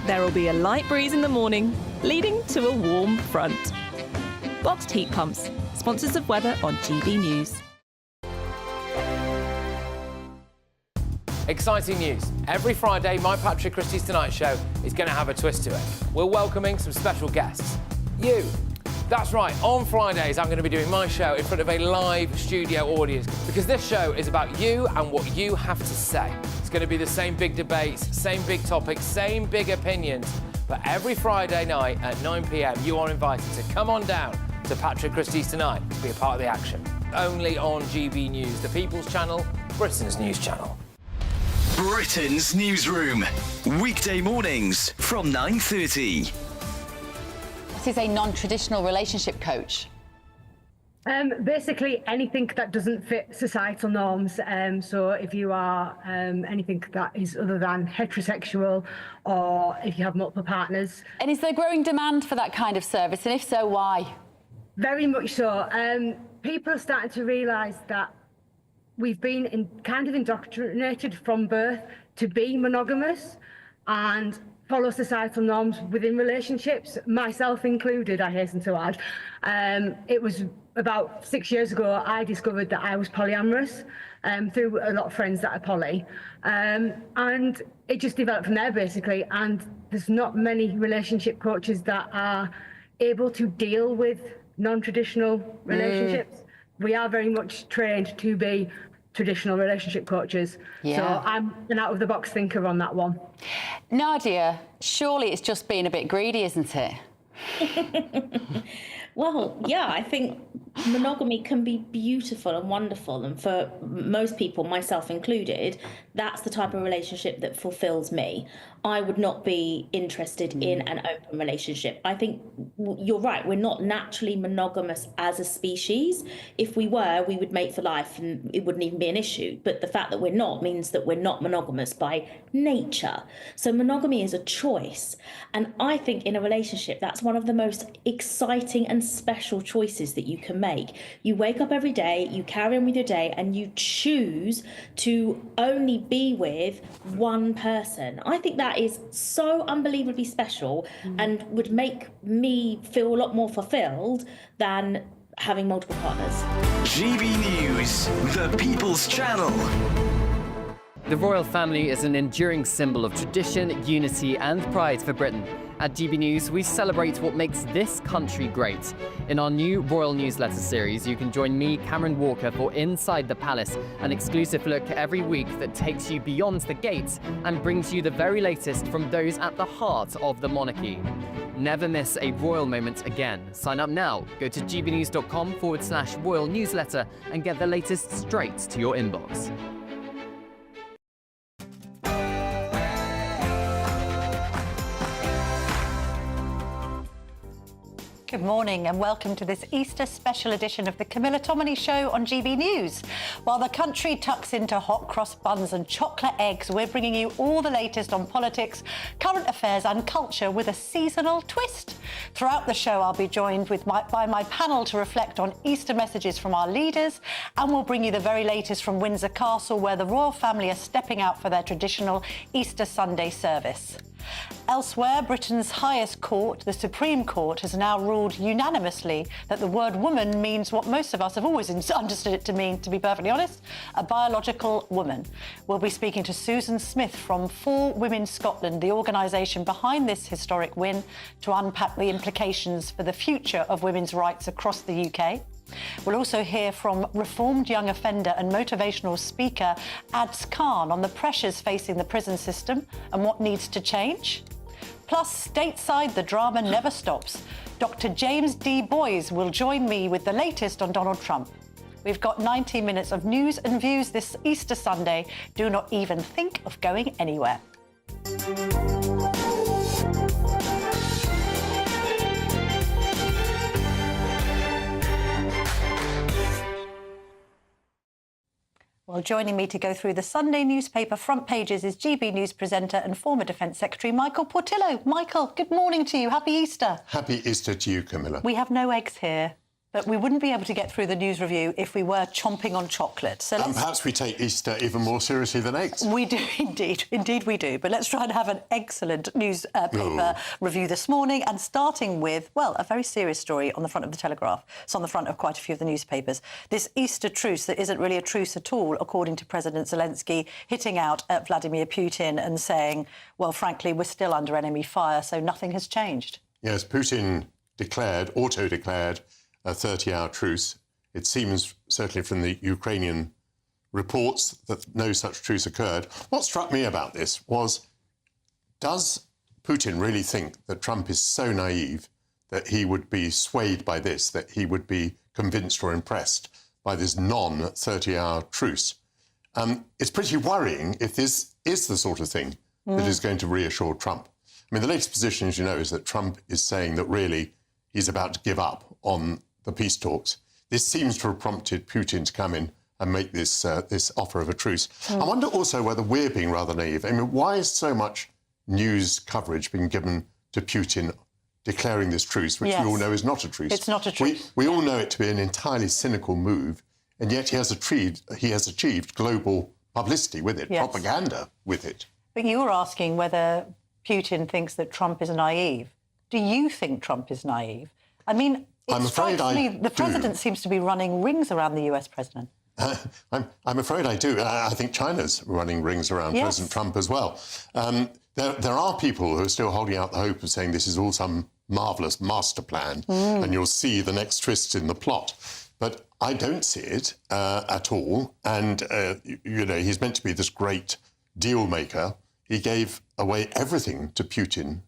There will be a light breeze in the morning, leading to a warm front. Boxed heat pumps, sponsors of weather on GB News. Exciting news. Every Friday, my Patrick Christie's Tonight Show is going to have a twist to it. We're welcoming some special guests. You. That's right, on Fridays I'm going to be doing my show in front of a live studio audience because this show is about you and what you have to say. It's going to be the same big debates, same big topics, same big opinions. But every Friday night at 9 p.m, you are invited to come on down to Patrick Christie's Tonight to be a part of the action. Only on GB News, the People's Channel, Britain's news channel. Britain's Newsroom. Weekday mornings from 9:30. What is a non-traditional relationship coach? Basically anything that doesn't fit societal norms. So if you are anything that is other than heterosexual, or if you have multiple partners. And is there growing demand for that kind of service? And if so, why? Very much so. People are starting to realise that we've been kind of indoctrinated from birth to be monogamous and follow societal norms within relationships, myself included, I hasten to add. It was about 6 years ago I discovered that I was polyamorous through a lot of friends that are poly. And it just developed from there, basically. And there's not many relationship coaches that are able to deal with non-traditional relationships. We are very much trained to be traditional relationship coaches. Yeah. So I'm an out-of-the-box thinker on that one. Nadia, surely it's just being a bit greedy, isn't it? Well, yeah, I think monogamy can be beautiful and wonderful. And for most people, myself included, that's the type of relationship that fulfills me. I would not be interested in an open relationship. I think you're right. We're not naturally monogamous as a species. If we were, we would mate for life and it wouldn't even be an issue. But the fact that we're not means that we're not monogamous by nature. So monogamy is a choice. And I think in a relationship, that's one of the most exciting and special choices that you can make. You wake up every day, you carry on with your day, and you choose to only be with one person. I think that is so unbelievably special and would make me feel a lot more fulfilled than having multiple partners. GB News, the People's Channel. The royal family is an enduring symbol of tradition, unity and pride for Britain. At GB News, we celebrate what makes this country great. In our new royal newsletter series, you can join me, Cameron Walker, for Inside the Palace, an exclusive look every week that takes you beyond the gates and brings you the very latest from those at the heart of the monarchy. Never miss a royal moment again. Sign up now. Go to gbnews.com/royal newsletter and get the latest straight to your inbox. Good morning and welcome to this Easter special edition of the Camilla Tominey Show on GB News. While the country tucks into hot cross buns and chocolate eggs, we're bringing you all the latest on politics, current affairs and culture with a seasonal twist. Throughout the show, I'll be joined by my panel to reflect on Easter messages from our leaders, and we'll bring you the very latest from Windsor Castle, where the royal family are stepping out for their traditional Easter Sunday service. Elsewhere, Britain's highest court, the Supreme Court, has now ruled unanimously that the word woman means what most of us have always understood it to mean, to be perfectly honest, a biological woman. We'll be speaking to Susan Smith from For Women Scotland, the organisation behind this historic win, to unpack the implications for the future of women's rights across the UK. We'll also hear from reformed young offender and motivational speaker Ads Khan on the pressures facing the prison system and what needs to change. Plus, stateside, the drama never stops. Dr. James D. Boys will join me with the latest on Donald Trump. We've got 90 minutes of news and views this Easter Sunday. Do not even think of going anywhere. Well, joining me to go through the Sunday newspaper front pages is GB News presenter and former Defence Secretary Michael Portillo. Michael, good morning to you. Happy Easter. Happy Easter to you, Camilla. We have no eggs here. But we wouldn't be able to get through the news review if we were chomping on chocolate. So and perhaps we take Easter even more seriously than eggs. We do, indeed. Indeed we do. But let's try and have an excellent newspaper review this morning, and starting with, well, a very serious story on the front of the Telegraph. It's on the front of quite a few of the newspapers. This Easter truce that isn't really a truce at all, according to President Zelensky, hitting out at Vladimir Putin and saying, well, frankly, we're still under enemy fire, so nothing has changed. Yes, Putin auto-declared a 30-hour truce. It seems, certainly from the Ukrainian reports, that no such truce occurred. What struck me about this was, does Putin really think that Trump is so naive that he would be swayed by this, that he would be convinced or impressed by this non-30-hour truce? It's pretty worrying if this is the sort of thing that is going to reassure Trump. I mean, the latest position, as you know, is that Trump is saying that really he's about to give up on the peace talks. This seems to have prompted Putin to come in and make this offer of a truce. I wonder also whether we're being rather naive. I mean, why is so much news coverage being given to Putin declaring this truce, which we all know is not a truce? It's not a truce. We all know it to be an entirely cynical move, and yet he has achieved global publicity with it, propaganda with it. But you were asking whether Putin thinks that Trump is naive. Do you think Trump is naive? I mean, I'm afraid I do. The president seems to be running rings around the US president. I'm afraid I do. I think China's running rings around President Trump as well. There are people who are still holding out the hope of saying this is all some marvellous master plan and you'll see the next twist in the plot. But I don't see it at all. And, you know, he's meant to be this great deal maker. He gave away everything to Putin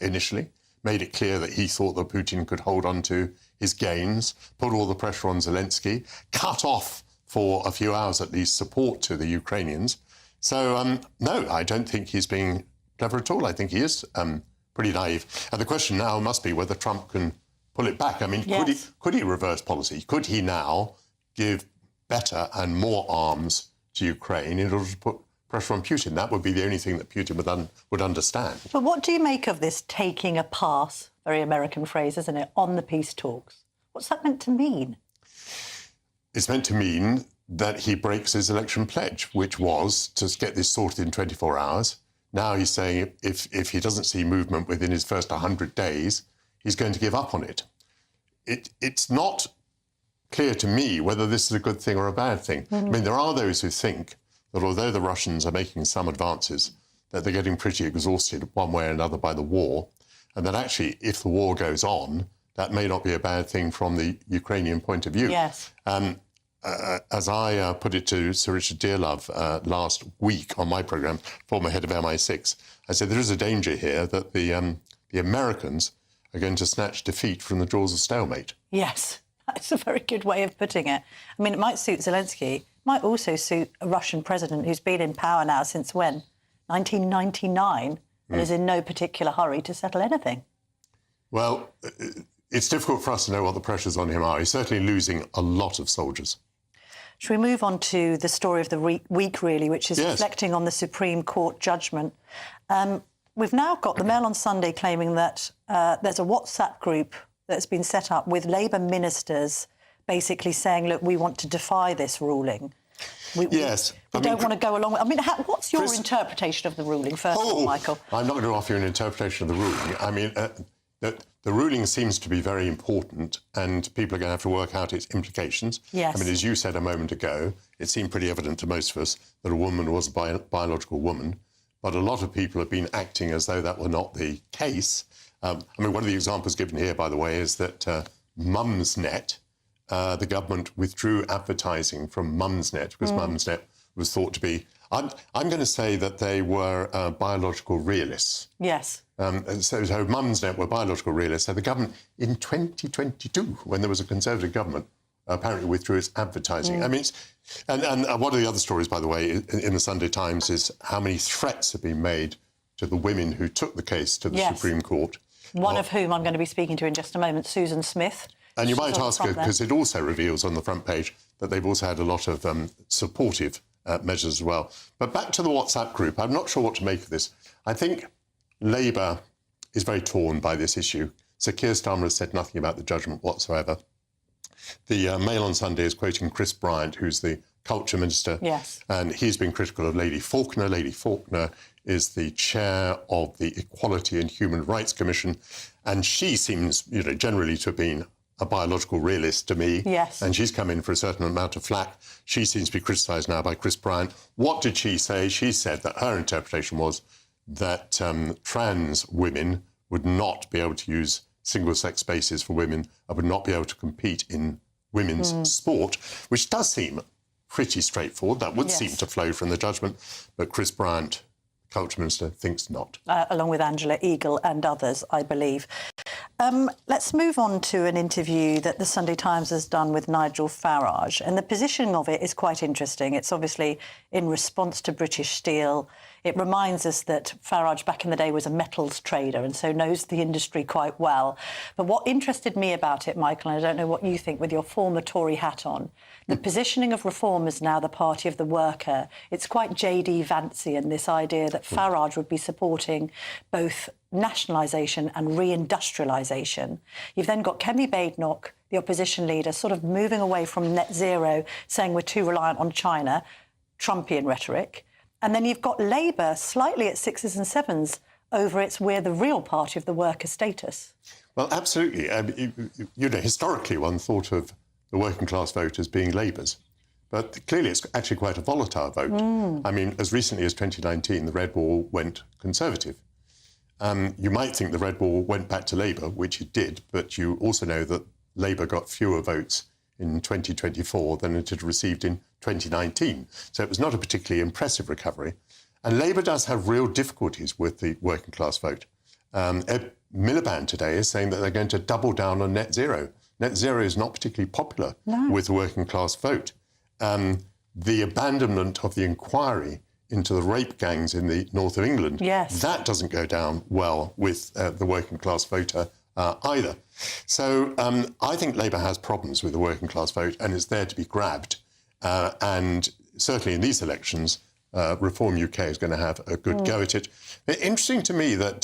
initially, made it clear that he thought that Putin could hold on to his gains, put all the pressure on Zelensky, cut off for a few hours at least support to the Ukrainians. So, no, I don't think he's being clever at all. I think he is pretty naive. And the question now must be whether Trump can pull it back. I mean, could he reverse policy? Could he now give better and more arms to Ukraine in order to put pressure on Putin? That would be the only thing that Putin would understand. But what do you make of this taking a pass, very American phrase, isn't it, on the peace talks? What's that meant to mean? It's meant to mean that he breaks his election pledge, which was to get this sorted in 24 hours. Now he's saying if he doesn't see movement within his first 100 days, he's going to give up on it. It's not clear to me whether this is a good thing or a bad thing. I mean, there are those who think that although the Russians are making some advances, that they're getting pretty exhausted one way or another by the war, and that actually, if the war goes on, that may not be a bad thing from the Ukrainian point of view. Yes. As I put it to Sir Richard Dearlove last week on my programme, former head of MI6, I said there is a danger here that the Americans are going to snatch defeat from the jaws of stalemate. Yes, that's a very good way of putting it. I mean, it might suit Zelensky, might also suit a Russian president who's been in power now since when? 1999, and is in no particular hurry to settle anything. Well, it's difficult for us to know what the pressures on him are. He's certainly losing a lot of soldiers. Should we move on to the story of the week, really, which is reflecting on the Supreme Court judgment? We've now got the Mail on Sunday claiming that there's a WhatsApp group that's been set up with Labour ministers basically saying, look, we want to defy this ruling. We don't want to go along with... I mean, what's your interpretation of the ruling, first of all, Michael? I'm not going to offer you an interpretation of the ruling. I mean, the ruling seems to be very important and people are going to have to work out its implications. Yes. I mean, as you said a moment ago, it seemed pretty evident to most of us that a woman was a biological woman, but a lot of people have been acting as though that were not the case. I mean, one of the examples given here, by the way, is that Mumsnet, the government withdrew advertising from Mumsnet because Mumsnet was thought to be... I'm going to say that they were biological realists. Yes. So Mumsnet were biological realists. So the government, in 2022, when there was a Conservative government, apparently withdrew its advertising. I mean, and one of the other stories, by the way, in the Sunday Times is how many threats have been made to the women who took the case to the Supreme Court. One of whom I'm going to be speaking to in just a moment, Susan Smith. And you might ask her, because it also reveals on the front page that they've also had a lot of supportive measures as well. But back to the WhatsApp group, I'm not sure what to make of this. I think Labour is very torn by this issue. Sir Keir Starmer has said nothing about the judgment whatsoever. The Mail on Sunday is quoting Chris Bryant, who's the culture minister. Yes. And he's been critical of Lady Faulkner. Lady Faulkner is the chair of the Equality and Human Rights Commission. And she seems, generally to have been a biological realist to me. Yes. And she's come in for a certain amount of flack. She seems to be criticised now by Chris Bryant. What did she say? She said that her interpretation was that trans women would not be able to use single-sex spaces for women and would not be able to compete in women's sport, which does seem pretty straightforward. That would seem to flow from the judgment. But Chris Bryant, Culture Minister, thinks not. Along with Angela Eagle and others, I believe. Let's move on to an interview that the Sunday Times has done with Nigel Farage. And the positioning of it is quite interesting. It's obviously in response to British Steel. It reminds us that Farage back in the day was a metals trader and so knows the industry quite well. But what interested me about it, Michael, and I don't know what you think with your former Tory hat on, the positioning of Reform as now the party of the worker. It's quite J.D. Vancian, this idea that Farage would be supporting both nationalisation and reindustrialisation. You've then got Kemi Badenoch, the opposition leader, sort of moving away from net zero, saying we're too reliant on China, Trumpian rhetoric. And then you've got Labour slightly at sixes and sevens over its we're the real party of the worker status. Well, absolutely. Historically, one thought of the working class vote as being Labour's. But clearly it's actually quite a volatile vote. I mean, as recently as 2019, the Red Wall went Conservative. You might think the Red Wall went back to Labour, which it did, but you also know that Labour got fewer votes in 2024 than it had received in 2019. So it was not a particularly impressive recovery. And Labour does have real difficulties with the working class vote. Ed Miliband today is saying that they're going to double down on net zero. Net zero is not particularly popular with the working class vote. The abandonment of the inquiry into the rape gangs in the north of England, that doesn't go down well with the working class voter either. So I think Labour has problems with the working class vote and it's there to be grabbed. And certainly in these elections, Reform UK is going to have a good go at it. Interesting to me that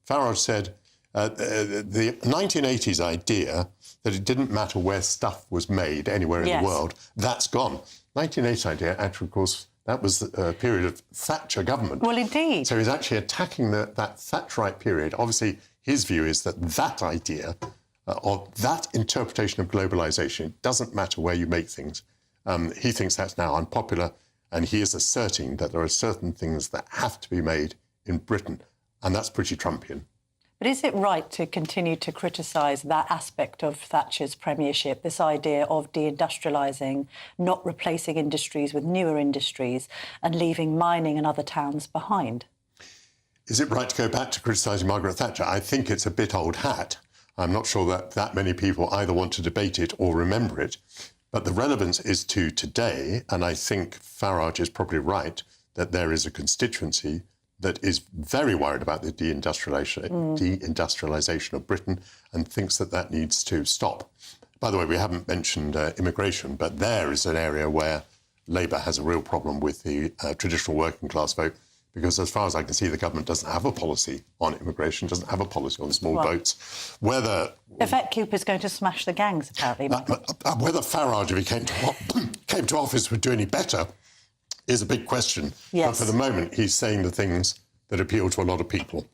Farage said the 1980s idea that it didn't matter where stuff was made anywhere in the world, that's gone. 1980s idea, actually, of course, that was a period of Thatcher government. Well, indeed. So he's actually attacking that Thatcherite period. Obviously, his view is that that idea or that interpretation of globalisation doesn't matter where you make things. He thinks that's now unpopular, and he is asserting that there are certain things that have to be made in Britain, and that's pretty Trumpian. But is it right to continue to criticise that aspect of Thatcher's premiership, this idea of deindustrialising, not replacing industries with newer industries and leaving mining and other towns behind? Is it right to go back to criticising Margaret Thatcher? I think it's a bit old hat. I'm not sure that many people either want to debate it or remember it. But the relevance is to today, and I think Farage is probably right, that there is a constituency that is very worried about the deindustrialisation of Britain and thinks that needs to stop. By the way, we haven't mentioned immigration, but there is an area where Labour has a real problem with the traditional working class vote, because as far as I can see, the government doesn't have a policy on immigration, doesn't have a policy on small boats. Whether... Yvette Cooper's going to smash the gangs, apparently. Whether Farage, if he came to office, would do any better is a big question. Yes. But for the moment, he's saying the things that appeal to a lot of people.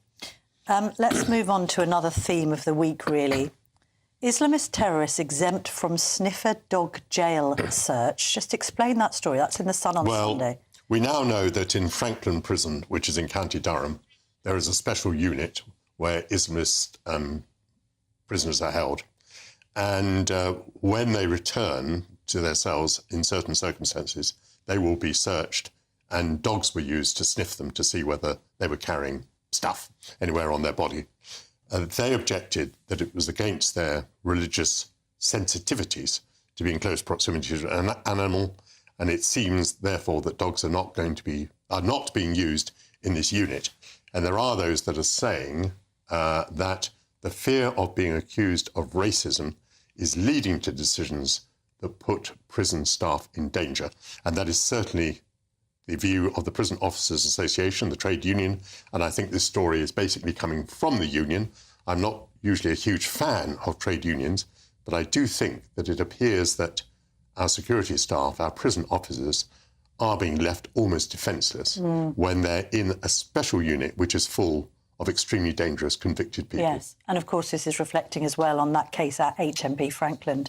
Let's move on to another theme of the week, really. Islamist terrorists exempt from sniffer dog jail search. Just explain that story. That's in The Sun on Sunday. We now know that in Franklin Prison, which is in County Durham, there is a special unit where Islamist prisoners are held. And when they return to their cells in certain circumstances, they will be searched, and dogs were used to sniff them to see whether they were carrying stuff anywhere on their body. They objected that it was against their religious sensitivities to be in close proximity to an animal, and it seems, therefore, that dogs are not being used in this unit. And there are those that are saying that the fear of being accused of racism is leading to decisions that put prison staff in danger. And that is certainly the view of the Prison Officers Association, the trade union, and I think this story is basically coming from the union. I'm not usually a huge fan of trade unions, But I do think that it appears that our security staff, our prison officers, are being left almost defenceless when they're in a special unit which is full of extremely dangerous convicted people. Yes, and of course this is reflecting as well on that case at HMP Frankland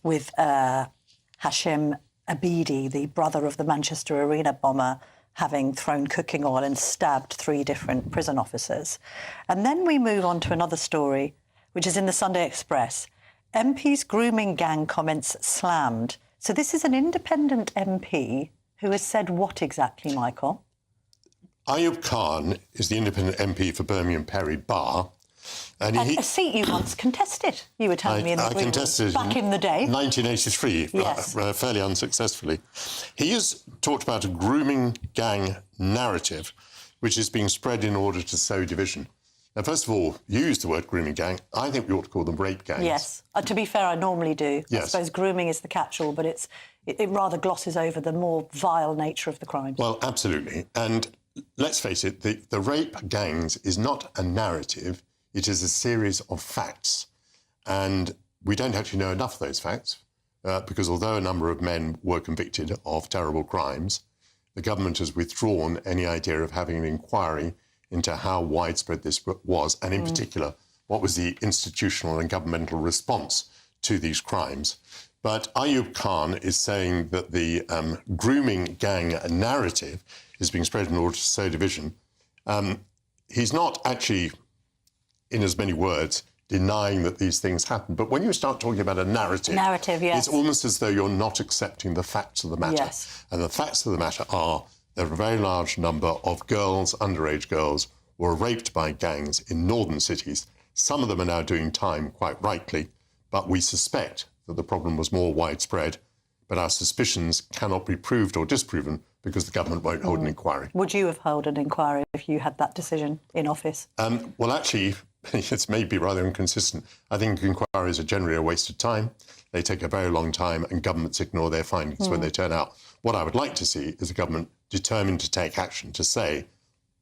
with Hashim Abidi, the brother of the Manchester Arena bomber, having thrown cooking oil and stabbed 3 different prison officers. And then we move on to another story, which is in the Sunday Express. MP's grooming gang comments slammed. So this is an independent MP who has said what exactly, Michael? Ayub Khan is the independent MP for Birmingham Perry Bar. And a seat you once contested, you were telling me in the contested back in the day. 1983, yes. Fairly unsuccessfully. He has talked about a grooming gang narrative which is being spread in order to sow division. Now, first of all, you used the word grooming gang. I think we ought to call them rape gangs. Yes. To be fair, I normally do. Yes. I suppose grooming is the catch-all, but it rather glosses over the more vile nature of the crime. Well, absolutely. And let's face it, the rape gangs is not a narrative. It is a series of facts. And we don't actually know enough of those facts because although a number of men were convicted of terrible crimes, the government has withdrawn any idea of having an inquiry into how widespread this was, and in particular, what was the institutional and governmental response to these crimes. But Ayub Khan is saying that the grooming gang narrative is being spread in order to sow division. He's not actually, in as many words, denying that these things happen. But when you start talking about a narrative, yes. It's almost as though you're not accepting the facts of the matter. Yes. And the facts of the matter are there are a very large number of girls, underage girls, who were raped by gangs in northern cities. Some of them are now doing time, quite rightly, but we suspect that the problem was more widespread. But our suspicions cannot be proved or disproven because the government won't hold an inquiry. Would you have held an inquiry if you had that decision in office? Well, actually, it's maybe rather inconsistent. I think inquiries are generally a waste of time. They take a very long time and governments ignore their findings when they turn out. What I would like to see is a government determined to take action, to say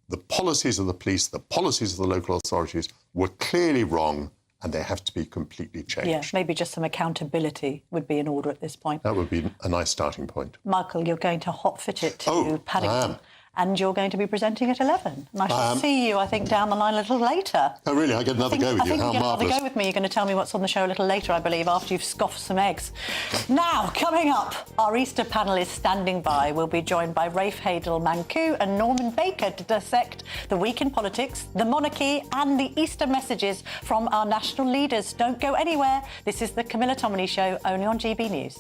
the policies of the police, the policies of the local authorities were clearly wrong and they have to be completely changed. Yeah, maybe just some accountability would be in order at this point. That would be a nice starting point. Michael, you're going to hot-fit it to Paddington. I am. And you're going to be presenting at 11. And I shall see you, I think, down the line a little later. Oh, really? I get another go with you? How marvellous. I think you get another go with me. You're going to tell me what's on the show a little later, I believe, after you've scoffed some eggs. Now, coming up, our Easter panel is standing by. We'll be joined by Rafe Hadel-Mancu and Norman Baker to dissect the week in politics, the monarchy and the Easter messages from our national leaders. Don't go anywhere. This is the Camilla Tominey Show, only on GB News.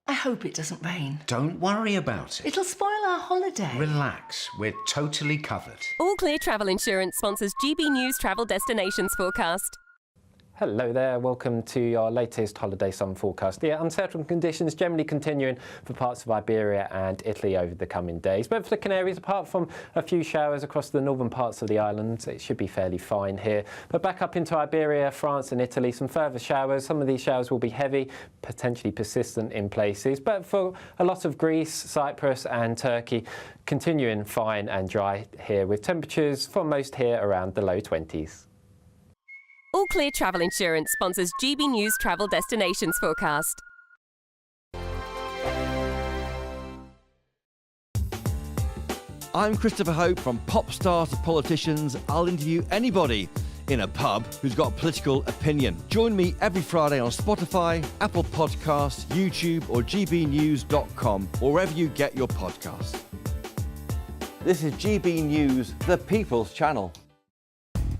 I hope it doesn't rain. Don't worry about it. It'll spoil our holiday. Relax, we're totally covered. All Clear Travel Insurance sponsors GB News Travel Destinations Forecast. Hello there, welcome to your latest holiday sun forecast. Yeah, unsettled conditions generally continuing for parts of Iberia and Italy over the coming days. But for the Canaries, apart from a few showers across the northern parts of the island, it should be fairly fine here. But back up into Iberia, France and Italy, some further showers. Some of these showers will be heavy, potentially persistent in places. But for a lot of Greece, Cyprus and Turkey, continuing fine and dry here with temperatures for most here around the low 20s. All Clear Travel Insurance sponsors GB News Travel Destinations Forecast. I'm Christopher Hope. From pop stars to politicians, I'll interview anybody in a pub who's got a political opinion. Join me every Friday on Spotify, Apple Podcasts, YouTube or gbnews.com, or wherever you get your podcasts. This is GB News, the People's Channel.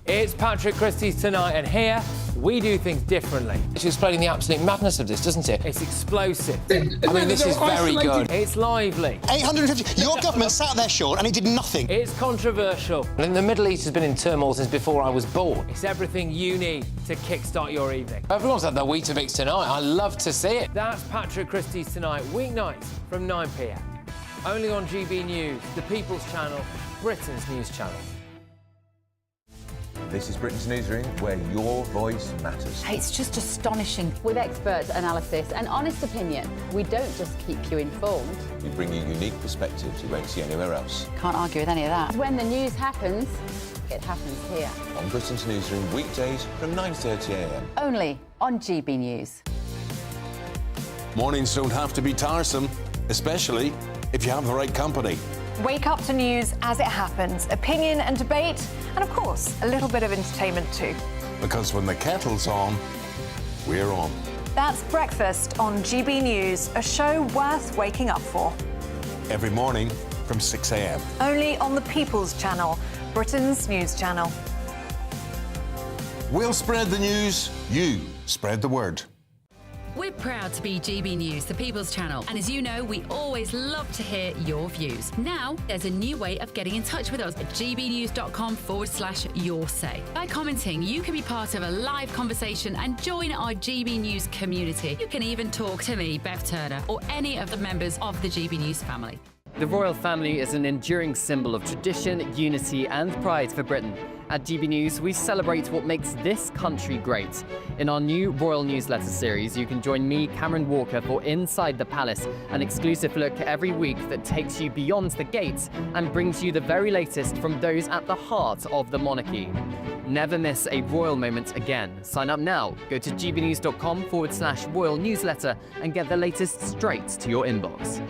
It's Patrick Christie's Tonight, and here we do things differently. It's explaining the absolute madness of this, doesn't it? It's explosive. I mean, this is very good. It's lively. 850. Your government sat there, Sean, and it did nothing. It's controversial. And the Middle East has been in turmoil since before I was born. It's everything you need to kickstart your evening. Everyone's had their Weetabix tonight. I love to see it. That's Patrick Christie's Tonight, weeknights from 9 p.m. Only on GB News, the People's Channel, Britain's news channel. This is Britain's Newsroom, where your voice matters. It's just astonishing. With expert analysis and honest opinion, we don't just keep you informed. We bring you unique perspectives you won't see anywhere else. Can't argue with any of that. When the news happens, It happens here. On Britain's newsroom, weekdays from 9:30 a.m. Only on GB News. Mornings don't have to be tiresome, especially if you have the right company. Wake up to news as it happens, opinion and debate, and of course, a little bit of entertainment too. Because when the kettle's on, we're on. That's Breakfast on GB News, a show worth waking up for. Every morning from 6 a.m. Only on the People's Channel, Britain's news channel. We'll spread the news, you spread the word. We're proud to be GB News, the People's Channel. And as you know, we always love to hear your views. Now, there's a new way of getting in touch with us at gbnews.com/your-say. By commenting, you can be part of a live conversation and join our GB News community. You can even talk to me, Bev Turner, or any of the members of the GB News family. The royal family is an enduring symbol of tradition, unity and pride for Britain. At GB News, we celebrate what makes this country great. In our new royal newsletter series, you can join me, Cameron Walker, for Inside the Palace, an exclusive look every week that takes you beyond the gates and brings you the very latest from those at the heart of the monarchy. Never miss a royal moment again. Sign up now. Go to gbnews.com/royal newsletter and get the latest straight to your inbox.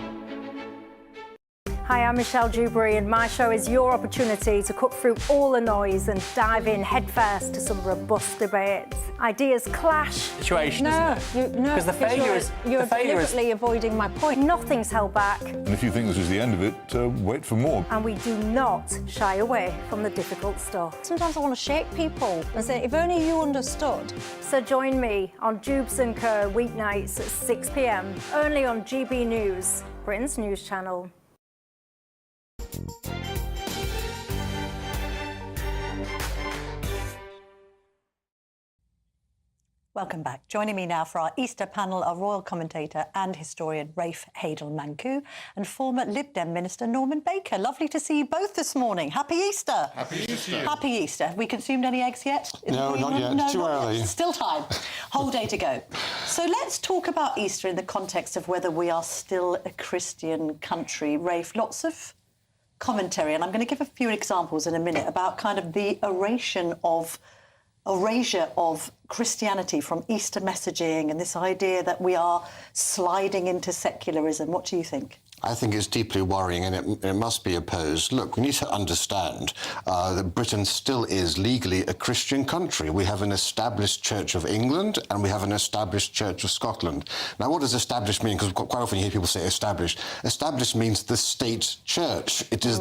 Hi, I'm Michelle Dewberry, and my show is your opportunity to cut through all the noise and dive in headfirst to some robust debates. Ideas clash. Situation, isn't it? Because the failure is... You're deliberately avoiding my point. Nothing's held back. And if you think this is the end of it, wait for more. And we do not shy away from the difficult stuff. Sometimes I want to shake people and say, if only you understood. So join me on Jubes & Co. weeknights at 6 p.m, only on GB News, Britain's news channel. Welcome back. Joining me now for our Easter panel are royal commentator and historian Rafe Hadel-Mancu and former Lib Dem Minister Norman Baker. Lovely to see you both this morning. Happy Easter. Happy Easter. Happy Easter. Have we consumed any eggs yet? No, not yet. No, Too early. Still time. Whole day to go. So let's talk about Easter in the context of whether we are still a Christian country. Rafe, lots of commentary, and I'm going to give a few examples in a minute about kind of the erasure of Christianity from Easter messaging and this idea that we are sliding into secularism. What do you think? I think it's deeply worrying, and it must be opposed. Look, we need to understand that Britain still is legally a Christian country. We have an established Church of England and we have an established Church of Scotland. Now, what does established mean? Because quite often you hear people say established. Established means the state church. It is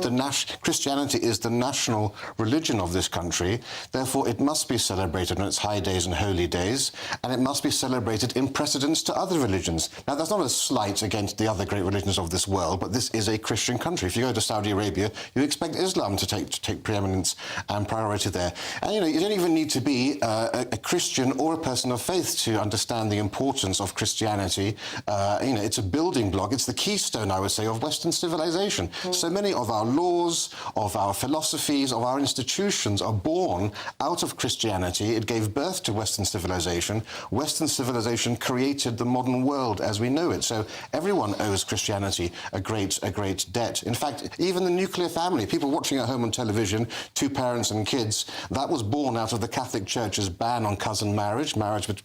Christianity is the national religion of this country. Therefore, it must be celebrated on its high days and holy days, and it must be celebrated in precedence to other religions. Now, that's not a slight against the other great religions of this world, but this is a Christian country. If you go to Saudi Arabia, you expect Islam to take preeminence and priority there. And, you know, you don't even need to be a Christian or a person of faith to understand the importance of Christianity. You know, it's a building block. It's the keystone, I would say, of Western civilization. So many of our laws, of our philosophies, of our institutions are born out of Christianity. It gave birth to Western civilization. Western civilization created the modern world as we know it. So everyone owes Christianity a great debt. In fact, even the nuclear family, people watching at home on television, 2 parents and kids, that was born out of the Catholic Church's ban on cousin marriage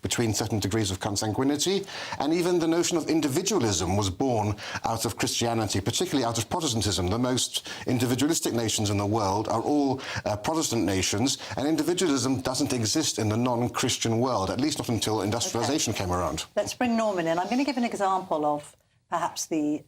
between certain degrees of consanguinity, and even the notion of individualism was born out of Christianity, particularly out of Protestantism. The most individualistic nations in the world are all Protestant nations, and individualism doesn't exist in the non-Christian world, at least not until industrialization came around. Let's bring Norman in. I'm going to give an example of perhaps the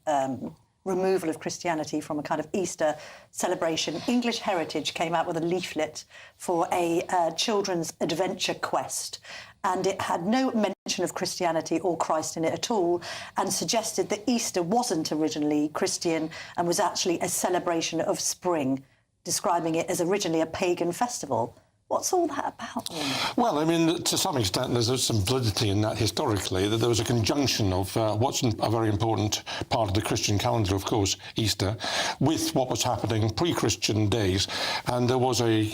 removal of Christianity from a kind of Easter celebration. English Heritage came out with a leaflet for a children's adventure quest, and it had no mention of Christianity or Christ in it at all, and suggested that Easter wasn't originally Christian and was actually a celebration of spring, describing it as originally a pagan festival. What's all that about? Well, I mean, to some extent, there's some validity in that historically, that there was a conjunction of what's a very important part of the Christian calendar, of course, Easter, with what was happening pre-Christian days. And there was a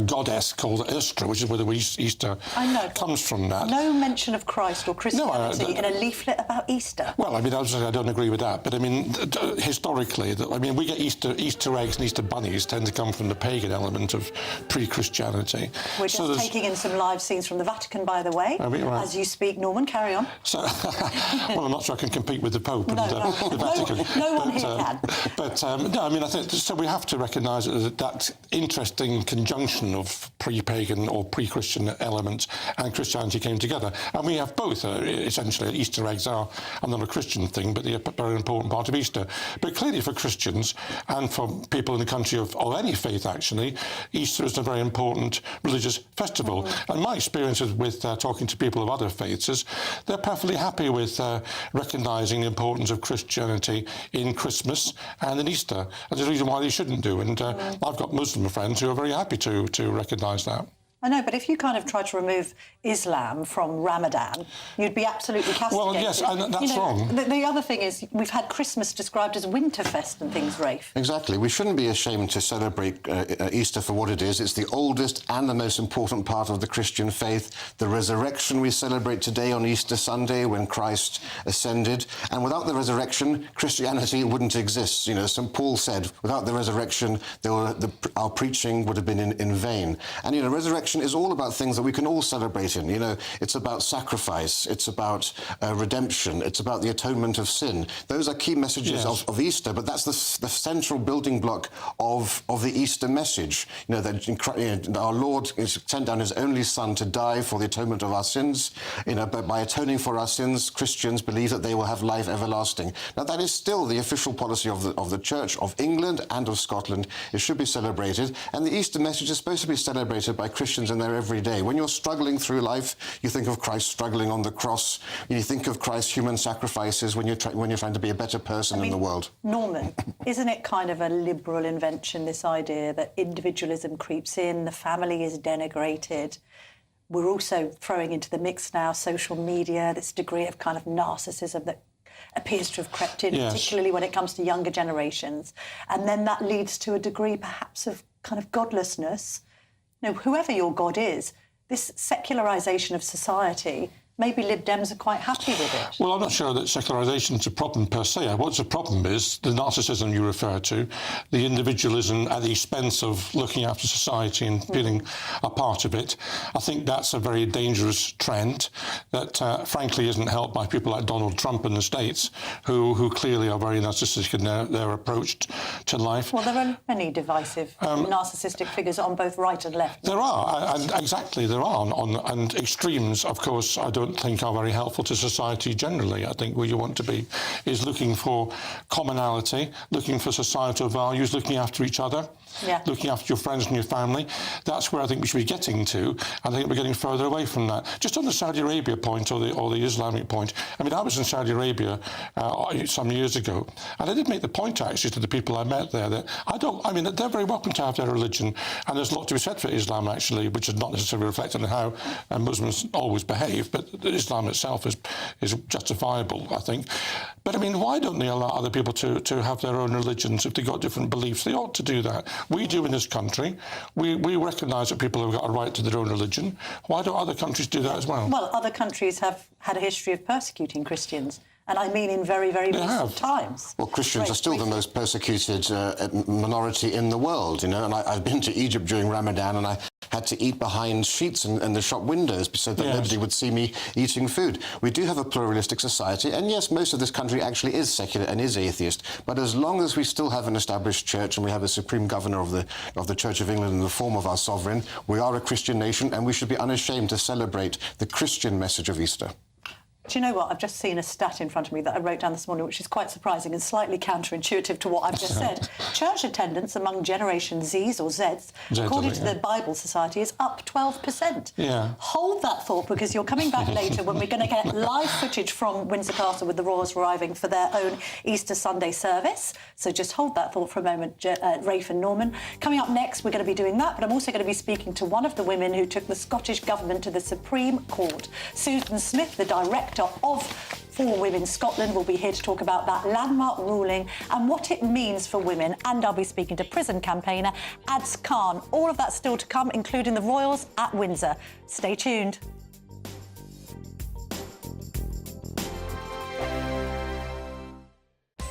goddess called Easter, which is where the Easter comes from that. No mention of Christ or Christianity in a leaflet about Easter. Well, I mean, I don't agree with that. But, I mean, historically, we get Easter eggs and Easter bunnies tend to come from the pagan element of pre-Christianity. We're just taking in some live scenes from the Vatican, by the way. Right. As you speak, Norman, carry on. So, well, I'm not sure I can compete with the Pope and the Vatican. No one here can. But, no, I mean, I think, so we have to recognise that interesting conjunction of pre-pagan or pre-Christian elements and Christianity came together. And we have both, essentially. Easter eggs are not a Christian thing, but they're a very important part of Easter. But clearly for Christians and for people in the country of any faith, actually, Easter is a very important religious festival. And my experiences with talking to people of other faiths is they're perfectly happy with recognising the importance of Christianity in Christmas and in Easter. And there's a reason why they shouldn't do. And I've got Muslim friends who are very happy to recognise that. I know, but if you kind of try to remove Islam from Ramadan, you'd be absolutely castigated. Well, yes, and that's wrong. The other thing is, we've had Christmas described as Winterfest and things, Rafe. Exactly. We shouldn't be ashamed to celebrate Easter for what it is. It's the oldest and the most important part of the Christian faith. The resurrection we celebrate today on Easter Sunday when Christ ascended. And without the resurrection, Christianity wouldn't exist. You know, St. Paul said, without the resurrection, our preaching would have been in vain. And, you know, resurrection is all about things that we can all celebrate in. You know, it's about sacrifice, it's about redemption, it's about the atonement of sin. Those are key messages of Easter, but that's the central building block of the Easter message. You know, that our Lord sent down his only Son to die for the atonement of our sins. You know, but by atoning for our sins, Christians believe that they will have life everlasting. Now, that is still the official policy of the Church of England and of Scotland. It should be celebrated, and the Easter message is supposed to be celebrated by Christians in their everyday. When you're struggling through life, you think of Christ struggling on the cross. You think of Christ's human sacrifices when you're trying to be a better person in the world. Norman, isn't it kind of a liberal invention, this idea that individualism creeps in, the family is denigrated? We're also throwing into the mix now social media, this degree of kind of narcissism that appears to have crept in, particularly when it comes to younger generations. And then that leads to a degree perhaps of kind of godlessness. You know, whoever your God is, this secularisation of society, maybe Lib Dems are quite happy with it. Well, I'm not sure that secularisation is a problem per se. What's the problem is the narcissism you refer to, the individualism at the expense of looking after society and feeling a part of it. I think that's a very dangerous trend that, frankly, isn't helped by people like Donald Trump in the States, who clearly are very narcissistic in their approach to life. Well, there are many divisive narcissistic figures on both right and left. There are, and exactly, there are. And extremes, of course, I don't think are very helpful to society generally. I think where you want to be is looking for commonality, looking for societal values, looking after each other, looking after your friends and your family. That's where I think we should be getting to. I think we're getting further away from that. Just on the Saudi Arabia point or the Islamic point, I mean, I was in Saudi Arabia some years ago, and I did make the point actually to the people I met there that that they're very welcome to have their religion, and there's a lot to be said for Islam actually, which is not necessarily reflected in how Muslims always behave, but Islam itself is justifiable, I think. But I mean, why don't they allow other people to have their own religions if they've got different beliefs? They ought to do that. We do in this country. We recognise that people have got a right to their own religion. Why don't other countries do that as well? Well, other countries have had a history of persecuting Christians. And I mean in very, very recent times. Well, Christians are still the most persecuted minority in the world, you know, and I've been to Egypt during Ramadan and I had to eat behind sheets in the shop windows so that nobody would see me eating food. We do have a pluralistic society, and yes, most of this country actually is secular and is atheist, but as long as we still have an established church and we have a supreme governor of the Church of England in the form of our sovereign, we are a Christian nation and we should be unashamed to celebrate the Christian message of Easter. Do you know what? I've just seen a stat in front of me that I wrote down this morning, which is quite surprising and slightly counterintuitive to what I've just said. Church attendance among Generation Zs or Zs, according to the Bible Society, is up 12%. Yeah. Hold that thought, because you're coming back later when we're going to get live footage from Windsor Castle with the royals arriving for their own Easter Sunday service. So just hold that thought for a moment, Rafe and Norman. Coming up next, we're going to be doing that, but I'm also going to be speaking to one of the women who took the Scottish Government to the Supreme Court. Susan Smith, the director of For Women Scotland, will be here to talk about that landmark ruling and what it means for women. And I'll be speaking to prison campaigner Ads Khan. All of that still to come, including the royals at Windsor. Stay tuned.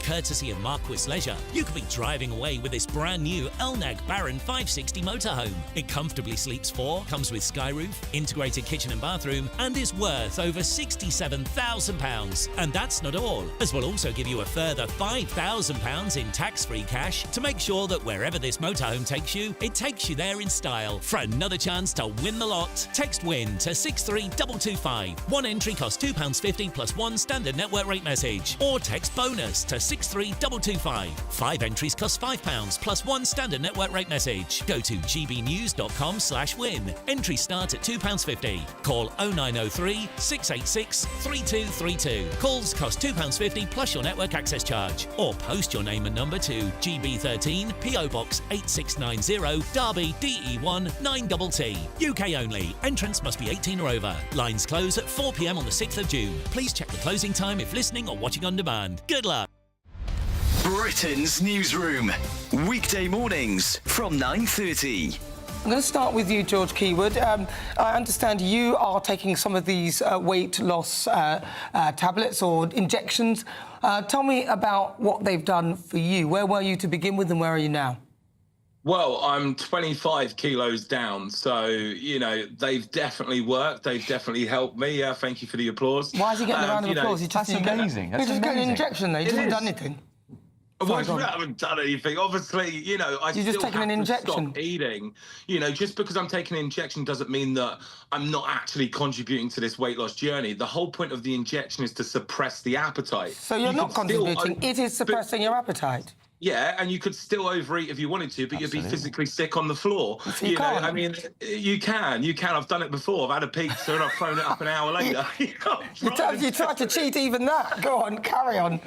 Courtesy of Marquis Leisure, you could be driving away with this brand new Elnag Baron 560 motorhome. It comfortably sleeps 4, comes with sky roof, integrated kitchen and bathroom, and is worth over £67,000. And that's not all, as we'll also give you a further £5,000 in tax-free cash to make sure that wherever this motorhome takes you, it takes you there in style. For another chance to win the lot, text WIN to 63225. One entry costs £2.50 plus one standard network rate message, or text BONUS to 63225. 5 entries cost £5 plus one standard network rate message. Go to gbnews.com/win. Entries start at £2.50. Call 0903 686 3232. Calls cost £2.50 plus your network access charge. Or post your name and number to GB13 PO Box 8690 Derby DE1 9TT. UK only. Entrance must be 18 or over. Lines close at 4 p.m. on the 6th of June. Please check the closing time if listening or watching on demand. Good luck. Britain's newsroom, weekday mornings from 9:30. I'm going to start with you, George Keywood. I understand you are taking some of these weight loss tablets or injections. Tell me about what they've done for you. Where were you to begin with, and where are you now? Well, I'm 25 kilos down, so, you know, they've definitely worked. They've definitely helped me. Yeah, thank you for the applause. Why is he getting a round of applause? That's amazing. He's just getting an injection, though. He hasn't done anything. Well, I haven't done anything. Obviously, you know, I still have to stop eating. You know, just because I'm taking an injection doesn't mean that I'm not actually contributing to this weight loss journey. The whole point of the injection is to suppress the appetite. So you're not contributing. It is suppressing your appetite. Yeah, and you could still overeat if you wanted to, but you'd be physically sick on the floor. You know, I mean, you can. I've done it before. I've had a pizza and I've thrown it up an hour later. You tried to cheat even that. Go on, carry on.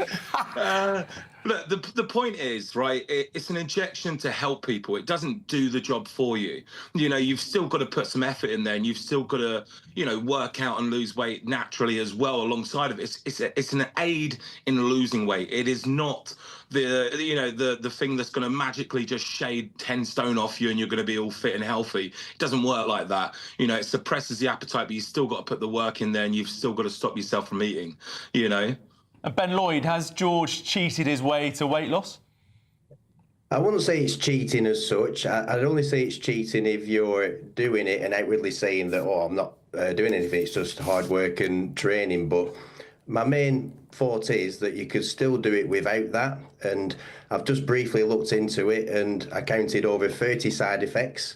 Look, the point is, right, it's an injection to help people. It doesn't do the job for you. You know, you've still got to put some effort in there, and you've still got to, you know, work out and lose weight naturally as well alongside of it. It's an aid in losing weight. It is not the thing that's going to magically just shade 10 stone off you and you're going to be all fit and healthy. It doesn't work like that. You know, it suppresses the appetite, but you've still got to put the work in there, and you've still got to stop yourself from eating, you know. Ben Lloyd, has George cheated his way to weight loss? I wouldn't say it's cheating as such. I'd only say it's cheating if you're doing it and outwardly saying that, oh, I'm not doing anything, it's just hard work and training. But my main forte is that you could still do it without that. And I've just briefly looked into it, and I counted over 30 side effects.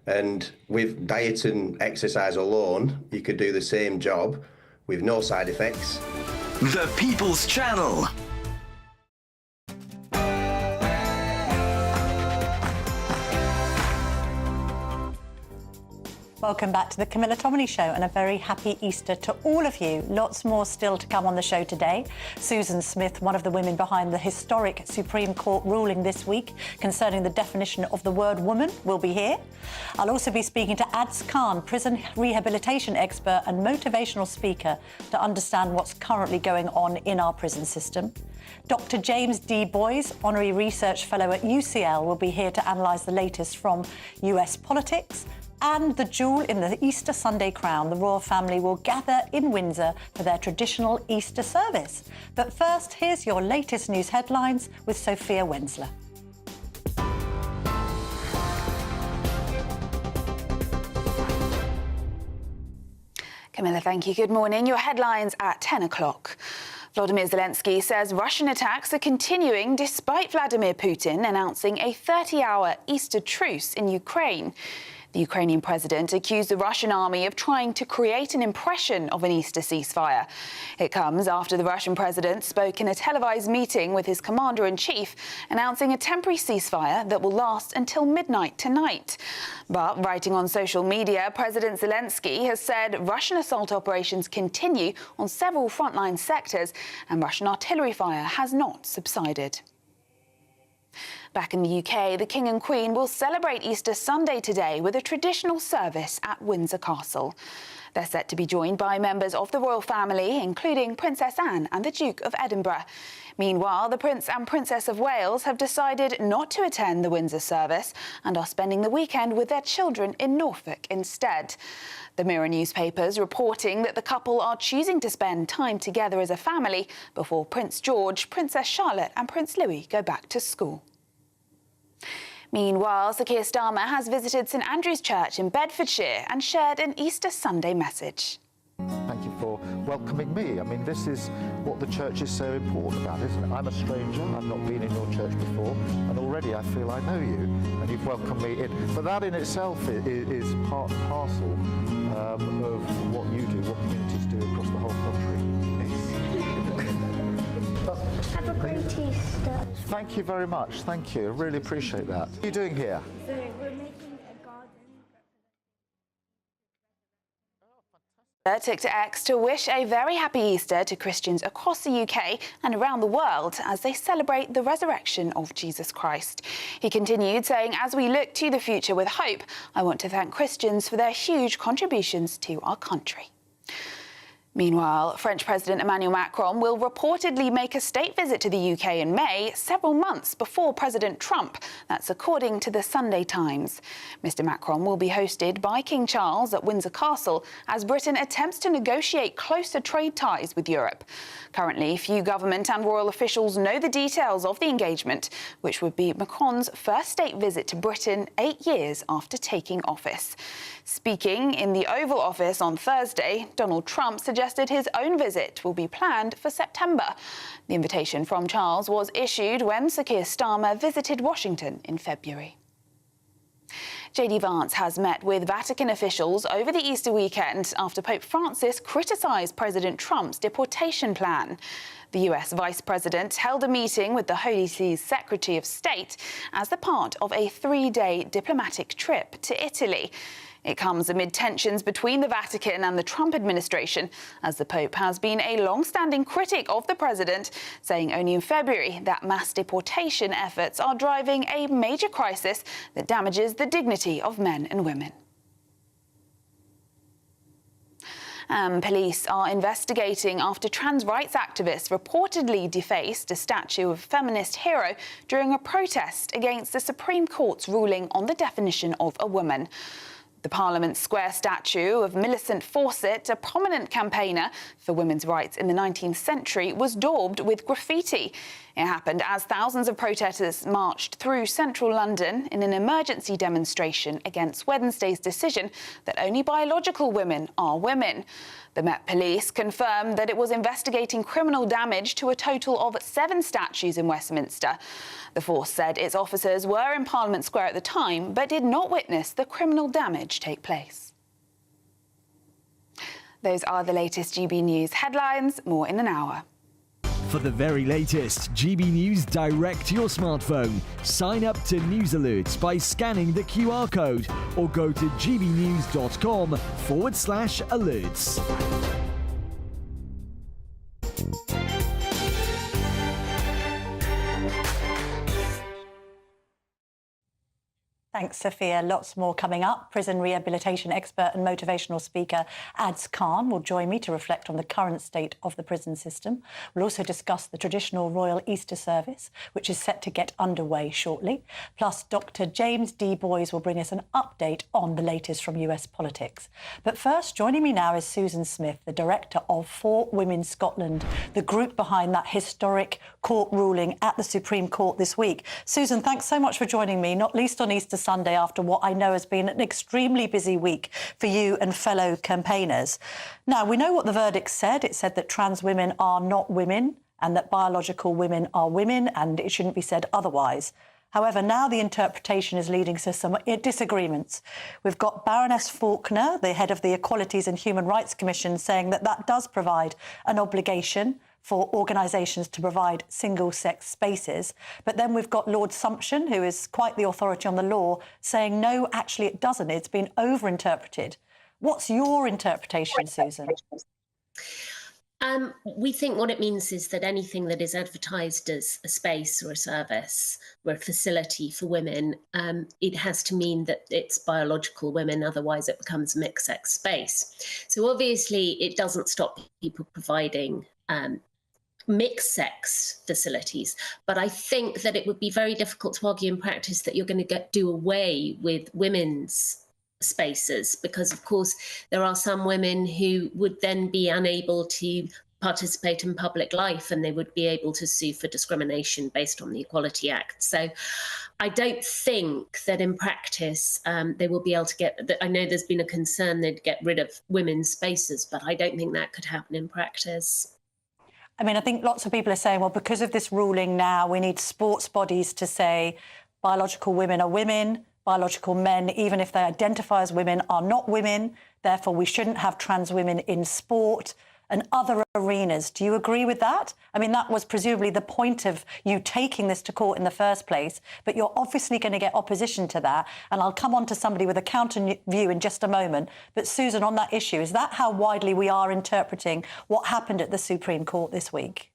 And with diet and exercise alone, you could do the same job with no side effects. The People's Channel. Welcome back to the Camilla Tominey Show, and a very happy Easter to all of you. Lots more still to come on the show today. Susan Smith, one of the women behind the historic Supreme Court ruling this week concerning the definition of the word woman, will be here. I'll also be speaking to Ads Khan, prison rehabilitation expert and motivational speaker, to understand what's currently going on in our prison system. Dr. James D. Boyes, Honorary Research Fellow at UCL, will be here to analyse the latest from US politics. And the jewel in the Easter Sunday crown, the royal family will gather in Windsor for their traditional Easter service. But first, here's your latest news headlines with Sophia Wensler. Camilla, thank you. Good morning. Your headlines at 10 o'clock. Volodymyr Zelensky says Russian attacks are continuing despite Vladimir Putin announcing a 30-hour Easter truce in Ukraine. The Ukrainian president accused the Russian army of trying to create an impression of an Easter ceasefire. It comes after the Russian president spoke in a televised meeting with his commander-in-chief, announcing a temporary ceasefire that will last until midnight tonight. But writing on social media, President Zelensky has said Russian assault operations continue on several frontline sectors and Russian artillery fire has not subsided. Back in the UK, the King and Queen will celebrate Easter Sunday today with a traditional service at Windsor Castle. They're set to be joined by members of the royal family, including Princess Anne and the Duke of Edinburgh. Meanwhile, the Prince and Princess of Wales have decided not to attend the Windsor service and are spending the weekend with their children in Norfolk instead. The Mirror newspapers reporting that the couple are choosing to spend time together as a family before Prince George, Princess Charlotte and Prince Louis go back to school. Meanwhile, Sir Keir Starmer has visited St Andrew's Church in Bedfordshire and shared an Easter Sunday message. Thank you for welcoming me. I mean, this is what the church is so important about, isn't it? I'm a stranger, I've not been in your church before, and already I feel I know you, and you've welcomed me in. But that in itself is part and parcel of what you do, what communities do across the whole country. Have a great Easter. Thank you very much, thank you, I really appreciate that. What are you doing here? So we're making a garden. Took to X to wish a very happy Easter to Christians across the UK and around the world as they celebrate the resurrection of Jesus Christ. He continued saying, "As we look to the future with hope, I want to thank Christians for their huge contributions to our country." Meanwhile, French President Emmanuel Macron will reportedly make a state visit to the UK in May, several months before President Trump. That's according to the Sunday Times. Mr Macron will be hosted by King Charles at Windsor Castle as Britain attempts to negotiate closer trade ties with Europe. Currently, few government and royal officials know the details of the engagement, which would be Macron's first state visit to Britain 8 years after taking office. Speaking in the Oval Office on Thursday, Donald Trump suggested his own visit will be planned for September. The invitation from Charles was issued when Sir Keir Starmer visited Washington in February. JD Vance has met with Vatican officials over the Easter weekend after Pope Francis criticised President Trump's deportation plan. The US Vice President held a meeting with the Holy See's Secretary of State as the part of a 3-day diplomatic trip to Italy. It comes amid tensions between the Vatican and the Trump administration, as the Pope has been a long-standing critic of the president, saying only in February that mass deportation efforts are driving a major crisis that damages the dignity of men and women. Police are investigating after trans rights activists reportedly defaced a statue of a feminist hero during a protest against the Supreme Court's ruling on the definition of a woman. The Parliament Square statue of Millicent Fawcett, a prominent campaigner for women's rights in the 19th century, was daubed with graffiti. It happened as thousands of protesters marched through central London in an emergency demonstration against Wednesday's decision that only biological women are women. The Met Police confirmed that it was investigating criminal damage to a total of 7 statues in Westminster. The force said its officers were in Parliament Square at the time, but did not witness the criminal damage take place. Those are the latest GB News headlines. More in an hour. For the very latest GB News direct to your smartphone, sign up to News Alerts by scanning the QR code or go to gbnews.com/alerts. Thanks, Sophia. Lots more coming up. Prison rehabilitation expert and motivational speaker Ads Khan will join me to reflect on the current state of the prison system. We'll also discuss the traditional Royal Easter service, which is set to get underway shortly. Plus, Dr. James D. Boys will bring us an update on the latest from US politics. But first, joining me now is Susan Smith, the director of For Women Scotland, the group behind that historic court ruling at the Supreme Court this week. Susan, thanks so much for joining me, not least on Easter Sunday after what I know has been an extremely busy week for you and fellow campaigners. Now, we know what the verdict said. It said that trans women are not women and that biological women are women, and it shouldn't be said otherwise. However, now the interpretation is leading to some disagreements. We've got Baroness Faulkner, the head of the Equalities and Human Rights Commission, saying that that does provide an obligation for organisations to provide single-sex spaces. But then we've got Lord Sumption, who is quite the authority on the law, saying, no, actually it doesn't. It's been over-interpreted. What's your interpretation, Susan? We think what it means is that anything that is advertised as a space or a service or a facility for women, it has to mean that it's biological women, otherwise it becomes a mixed-sex space. So obviously it doesn't stop people providing mixed-sex facilities, but I think that it would be very difficult to argue in practice that you're going to do away with women's spaces, because of course there are some women who would then be unable to participate in public life, and they would be able to sue for discrimination based on the Equality Act. So I don't think that in practice they will be able to get, I know there's been a concern they'd get rid of women's spaces, but I don't think that could happen in practice. I mean, I think lots of people are saying, well, because of this ruling now, we need sports bodies to say biological women are women, biological men, even if they identify as women, are not women. Therefore, we shouldn't have trans women in sport and other arenas. Do you agree with that? I mean, that was presumably the point of you taking this to court in the first place, but you're obviously going to get opposition to that. And I'll come on to somebody with a counter view in just a moment. But Susan, on that issue, is that how widely we are interpreting what happened at the Supreme Court this week?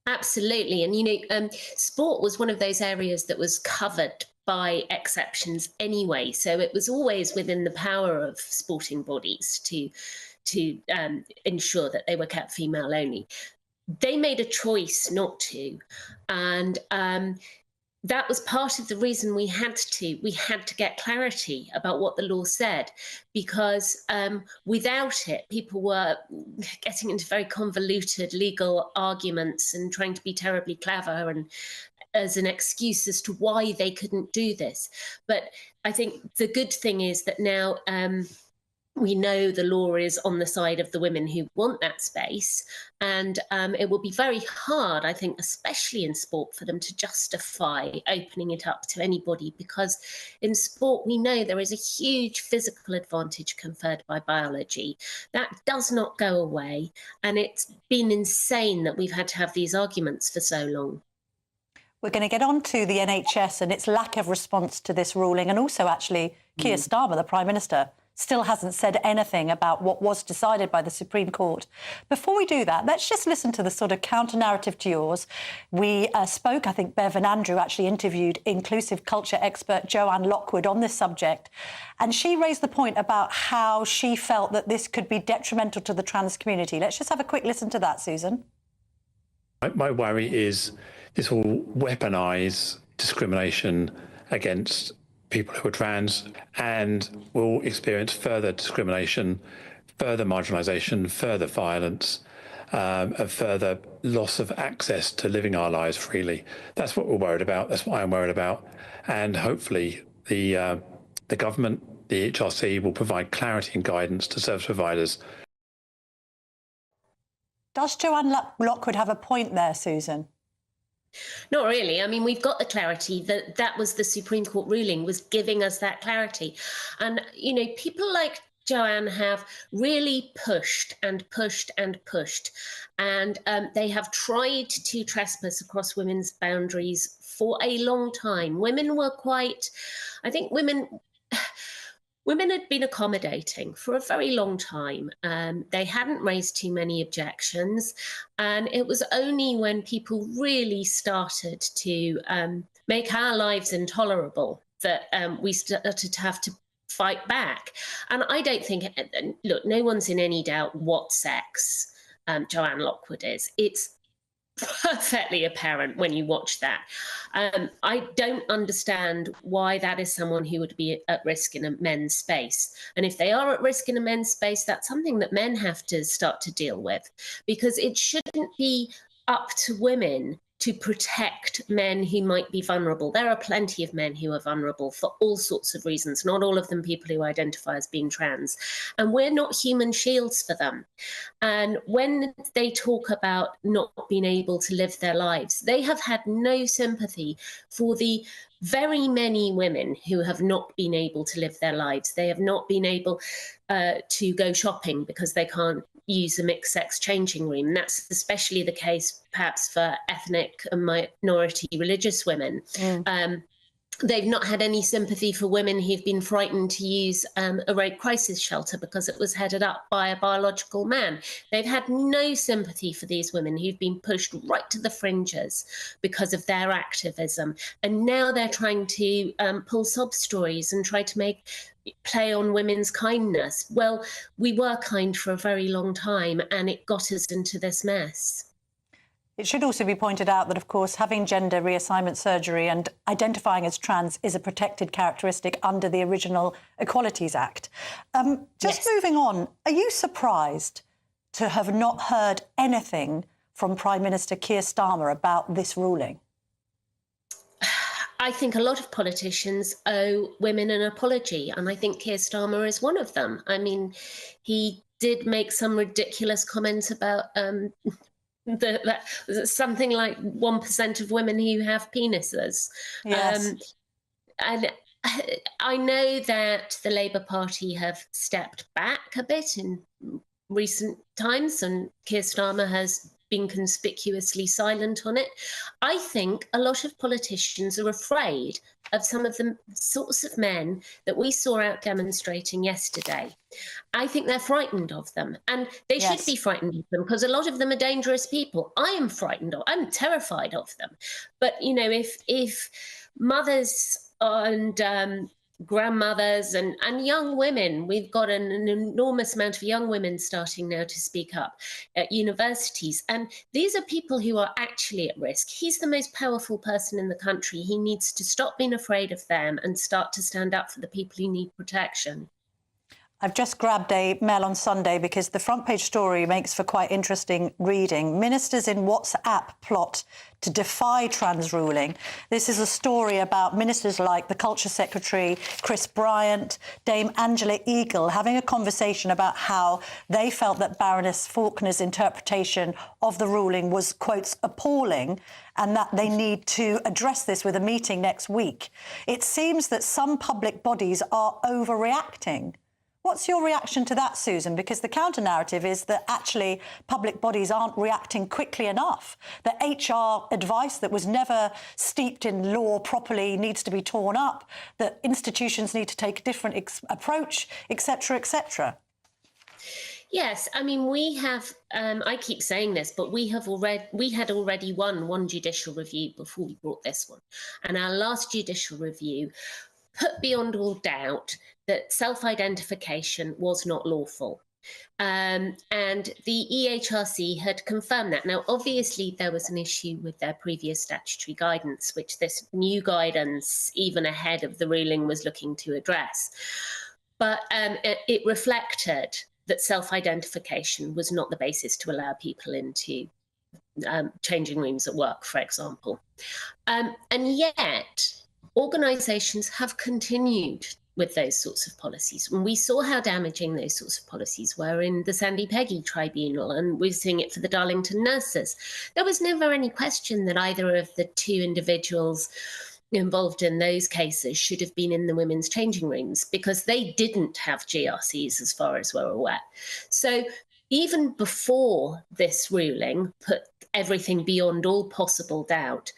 Absolutely. And, you know, sport was one of those areas that was covered by exceptions anyway. So it was always within the power of sporting bodies to ensure that they were kept female only. They made a choice not to. And that was part of the reason we had to get clarity about what the law said, because without it, people were getting into very convoluted legal arguments and trying to be terribly clever and as an excuse as to why they couldn't do this. But I think the good thing is that now we know the law is on the side of the women who want that space, and it will be very hard, I think, especially in sport, for them to justify opening it up to anybody, because in sport we know there is a huge physical advantage conferred by biology. That does not go away, and it's been insane that we've had to have these arguments for so long. We're going to get on to the NHS and its lack of response to this ruling, and also, actually, Keir Starmer, the Prime Minister, still hasn't said anything about what was decided by the Supreme Court. Before we do that, let's just listen to the sort of counter-narrative to yours. We spoke, I think Bev and Andrew actually interviewed inclusive culture expert Joanne Lockwood on this subject, and she raised the point about how she felt that this could be detrimental to the trans community. Let's just have a quick listen to that, Susan. My worry is this will weaponise discrimination against people who are trans, and will experience further discrimination, further marginalisation, further violence, and further loss of access to living our lives freely. That's what we're worried about. That's what I'm worried about. And hopefully the government, the HRC, will provide clarity and guidance to service providers. Does Joanne Lockwood have a point there, Susan? Not really. I mean, we've got the clarity that was the Supreme Court ruling, was giving us that clarity. And, you know, people like Joanne have really pushed and pushed and pushed. And they have tried to trespass across women's boundaries for a long time. Women were quite, I think women had been accommodating for a very long time. They hadn't raised too many objections. And it was only when people really started to make our lives intolerable that we started to have to fight back. And I don't think, look, no one's in any doubt what sex Joanne Lockwood is. It's perfectly apparent when you watch that. I don't understand why that is someone who would be at risk in a men's space. And if they are at risk in a men's space, that's something that men have to start to deal with, because it shouldn't be up to women to protect men who might be vulnerable. There are plenty of men who are vulnerable for all sorts of reasons, not all of them people who identify as being trans. And we're not human shields for them. And when they talk about not being able to live their lives, they have had no sympathy for the very many women who have not been able to live their lives. They have not been able to go shopping because they can't use a mixed sex changing room. That's especially the case perhaps for ethnic and minority religious women. They've not had any sympathy for women who've been frightened to use a rape crisis shelter because it was headed up by a biological man. They've had no sympathy for these women who've been pushed right to the fringes because of their activism. And now they're trying to pull sob stories and try to play on women's kindness. Well, we were kind for a very long time, and it got us into this mess. It should also be pointed out that, of course, having gender reassignment surgery and identifying as trans is a protected characteristic under the original Equalities Act. Just moving on, are you surprised to have not heard anything from Prime Minister Keir Starmer about this ruling? I think a lot of politicians owe women an apology, and I think Keir Starmer is one of them. I mean, he did make some ridiculous comments about something like 1% of women who have penises. Yes. And I know that the Labour Party have stepped back a bit in recent times, and Keir Starmer has been conspicuously silent on it. I think a lot of politicians are afraid of some of the sorts of men that we saw out demonstrating yesterday. I think they're frightened of them, and they should be frightened of them because a lot of them are dangerous people. I'm terrified of them. But, you know, if mothers and grandmothers and young women, we've got an enormous amount of young women starting now to speak up at universities, and these are people who are actually at risk. He's the most powerful person in the country. He needs to stop being afraid of them and start to stand up for the people who need protection. I've just grabbed a Mail on Sunday because the front page story makes for quite interesting reading. Ministers in WhatsApp plot to defy trans ruling. This is a story about ministers like the Culture Secretary, Chris Bryant, Dame Angela Eagle, having a conversation about how they felt that Baroness Faulkner's interpretation of the ruling was, quotes, appalling, and that they need to address this with a meeting next week. It seems that some public bodies are overreacting. What's your reaction to that, Susan? Because the counter-narrative is that actually public bodies aren't reacting quickly enough. The HR advice that was never steeped in law properly needs to be torn up, that institutions need to take a different approach, etc., etc. Yes, I mean, we have, I keep saying this, but we had already won one judicial review before we brought this one. And our last judicial review put beyond all doubt that self-identification was not lawful. And the EHRC had confirmed that. Now, obviously, there was an issue with their previous statutory guidance, which this new guidance, even ahead of the ruling, was looking to address. But it reflected that self-identification was not the basis to allow people into changing rooms at work, for example. And yet, organisations have continued with those sorts of policies. And we saw how damaging those sorts of policies were in the Sandy Peggy Tribunal, and we're seeing it for the Darlington nurses. There was never any question that either of the two individuals involved in those cases should have been in the women's changing rooms because they didn't have GRCs as far as we're aware. So even before this ruling put everything beyond all possible doubt,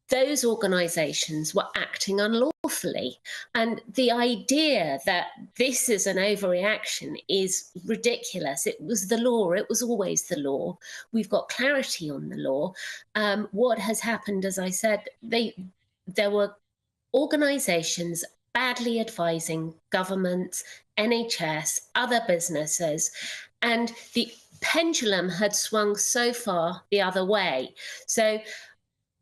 those organisations were acting unlawfully. And the idea that this is an overreaction is ridiculous. It was the law. It was always the law. We've got clarity on the law. What has happened, as I said, there were organisations badly advising governments, NHS, other businesses, and the pendulum had swung so far the other way. So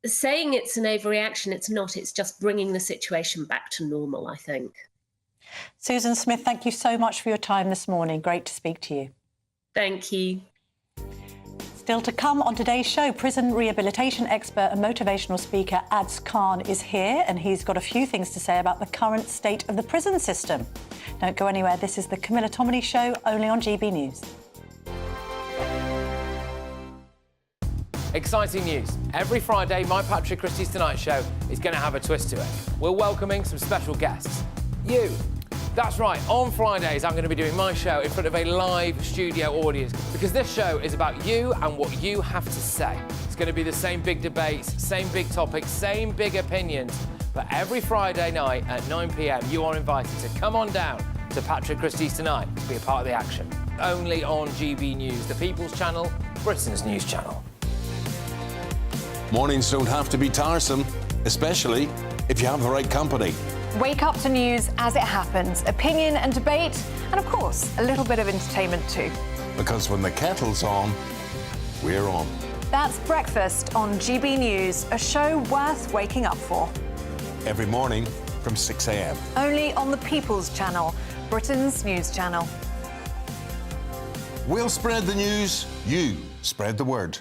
saying it's an overreaction, it's not. It's just bringing the situation back to normal, I think. Susan Smith, thank you so much for your time this morning. Great to speak to you. Thank you. Still to come on today's show, prison rehabilitation expert and motivational speaker Ads Khan is here, and he's got a few things to say about the current state of the prison system. Don't go anywhere. This is the Camilla Tominey Show, only on GB News. Exciting news. Every Friday, my Patrick Christie's Tonight Show is going to have a twist to it. We're welcoming some special guests. You. That's right, on Fridays I'm going to be doing my show in front of a live studio audience because this show is about you and what you have to say. It's going to be the same big debates, same big topics, same big opinions. But every Friday night at 9 p.m, you are invited to come on down to Patrick Christie's Tonight to be a part of the action. Only on GB News, the People's Channel, Britain's news channel. Mornings don't have to be tiresome, especially if you have the right company. Wake up to news as it happens, opinion and debate, and of course, a little bit of entertainment too. Because when the kettle's on, we're on. That's Breakfast on GB News, a show worth waking up for. Every morning from 6 a.m. Only on the People's Channel, Britain's news channel. We'll spread the news, you spread the word.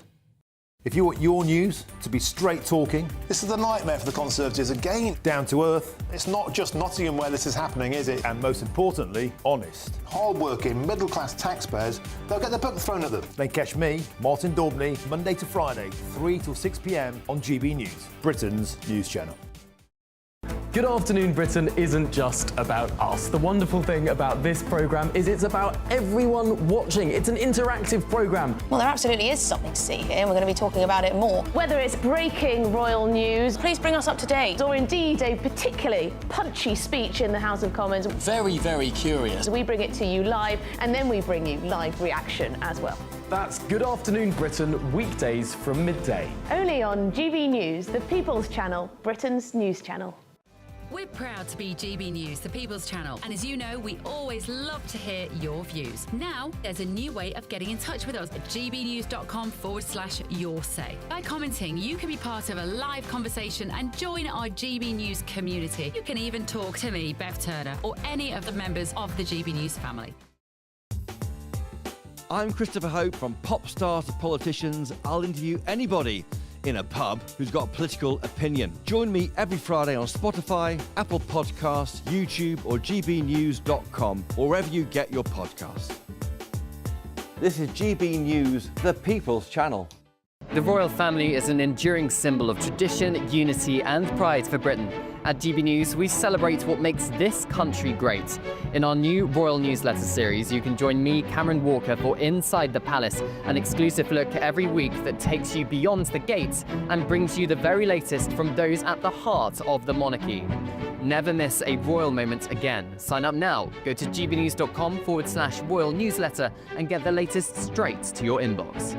If you want your news to be straight talking... This is a nightmare for the Conservatives again. Down to earth. It's not just Nottingham where this is happening, is it? And most importantly, honest. Hard-working, middle-class taxpayers, they'll get their book thrown at them. Then catch me, Martin Daubney, Monday to Friday, 3 till 6 p.m. on GB News, Britain's news channel. Good Afternoon Britain isn't just about us. The wonderful thing about this programme is it's about everyone watching. It's an interactive programme. Well, there absolutely is something to see here, and we're going to be talking about it more. Whether it's breaking royal news, please bring us up to date, or indeed a particularly punchy speech in the House of Commons. Very, very curious. We bring it to you live, and then we bring you live reaction as well. That's Good Afternoon Britain, weekdays from midday. Only on GB News, the People's Channel, Britain's news channel. We're proud to be GB News, the People's Channel, and as you know, we always love to hear your views. Now, there's a new way of getting in touch with us at gbnews.com/your say. By commenting, you can be part of a live conversation and join our GB News community. You can even talk to me, Bev Turner, or any of the members of the GB News family. I'm Christopher Hope. From pop stars to politicians, I'll interview anybody in a pub who's got a political opinion. Join me every Friday on Spotify, Apple Podcasts, YouTube or gbnews.com, or wherever you get your podcasts. This is GB News, the People's Channel. The royal family is an enduring symbol of tradition, unity and pride for Britain. At GB News, we celebrate what makes this country great. In our new royal newsletter series, you can join me, Cameron Walker, for Inside the Palace, an exclusive look every week that takes you beyond the gates and brings you the very latest from those at the heart of the monarchy. Never miss a royal moment again. Sign up now. Go to gbnews.com/royal newsletter and get the latest straight to your inbox.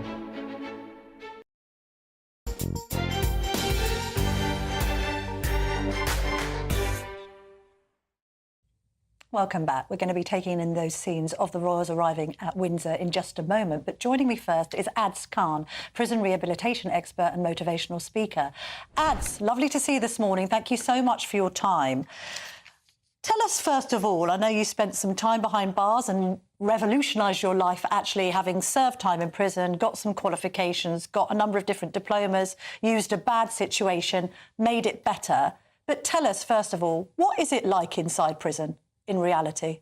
Welcome back. We're going to be taking in those scenes of the royals arriving at Windsor in just a moment. But joining me first is Ads Khan, prison rehabilitation expert and motivational speaker. Ads, lovely to see you this morning. Thank you so much for your time. Tell us, first of all, I know you spent some time behind bars and revolutionised your life, actually, having served time in prison, got some qualifications, got a number of different diplomas, used a bad situation, made it better. But tell us, first of all, what is it like inside prison? In reality?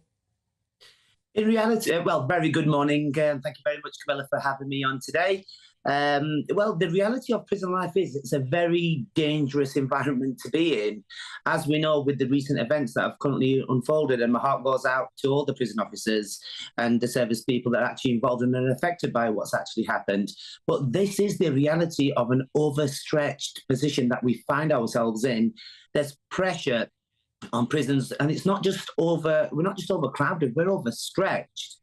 In reality, well, very good morning. Thank you very much, Camilla, for having me on today. Well, the reality of prison life is it's a very dangerous environment to be in. As we know, with the recent events that have currently unfolded, and my heart goes out to all the prison officers and the service people that are actually involved and are affected by what's actually happened. But this is the reality of an overstretched position that we find ourselves in. There's pressure on prisons, and it's not just we're not just overcrowded, we're overstretched.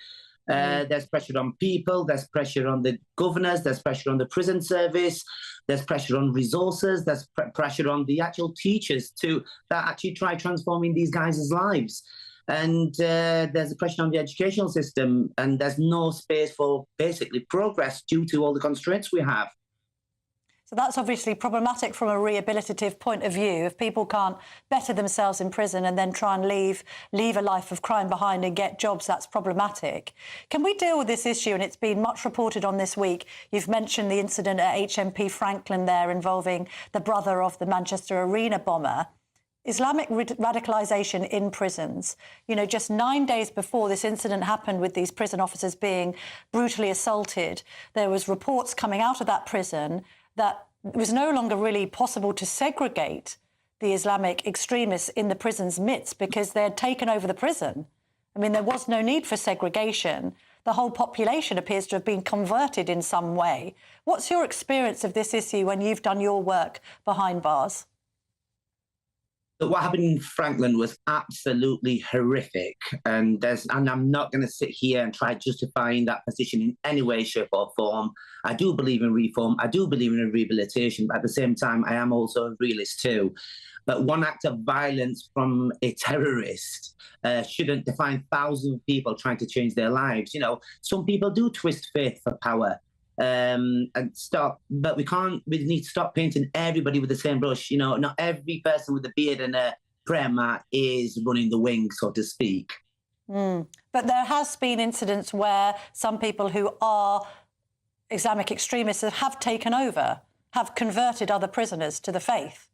There's pressure on people, there's pressure on the governors, there's pressure on the prison service, there's pressure on resources, there's pressure on the actual teachers that actually try transforming these guys' lives. And there's a pressure on the educational system, and there's no space for basically progress due to all the constraints we have. So that's obviously problematic from a rehabilitative point of view. If people can't better themselves in prison and then try and leave a life of crime behind and get jobs, that's problematic. Can we deal with this issue? And it's been much reported on this week. You've mentioned the incident at HMP Franklin there involving the brother of the Manchester Arena bomber. Islamic radicalisation in prisons. You know, just 9 days before this incident happened with these prison officers being brutally assaulted, there was reports coming out of that prison that it was no longer really possible to segregate the Islamic extremists in the prison's midst because they had taken over the prison. I mean, there was no need for segregation. The whole population appears to have been converted in some way. What's your experience of this issue when you've done your work behind bars? What happened in Franklin was absolutely horrific, and I'm not going to sit here and try justifying that position in any way, shape or form. I do believe in reform, I do believe in rehabilitation, but at the same time, I am also a realist too. But one act of violence from a terrorist shouldn't define thousands of people trying to change their lives. You know, some people do twist faith for power. But we need to stop painting everybody with the same brush. You know, not every person with a beard and a prayer mat is running the wing, so to speak. But there has been incidents where some people who are Islamic extremists have taken over, have converted other prisoners to the faith.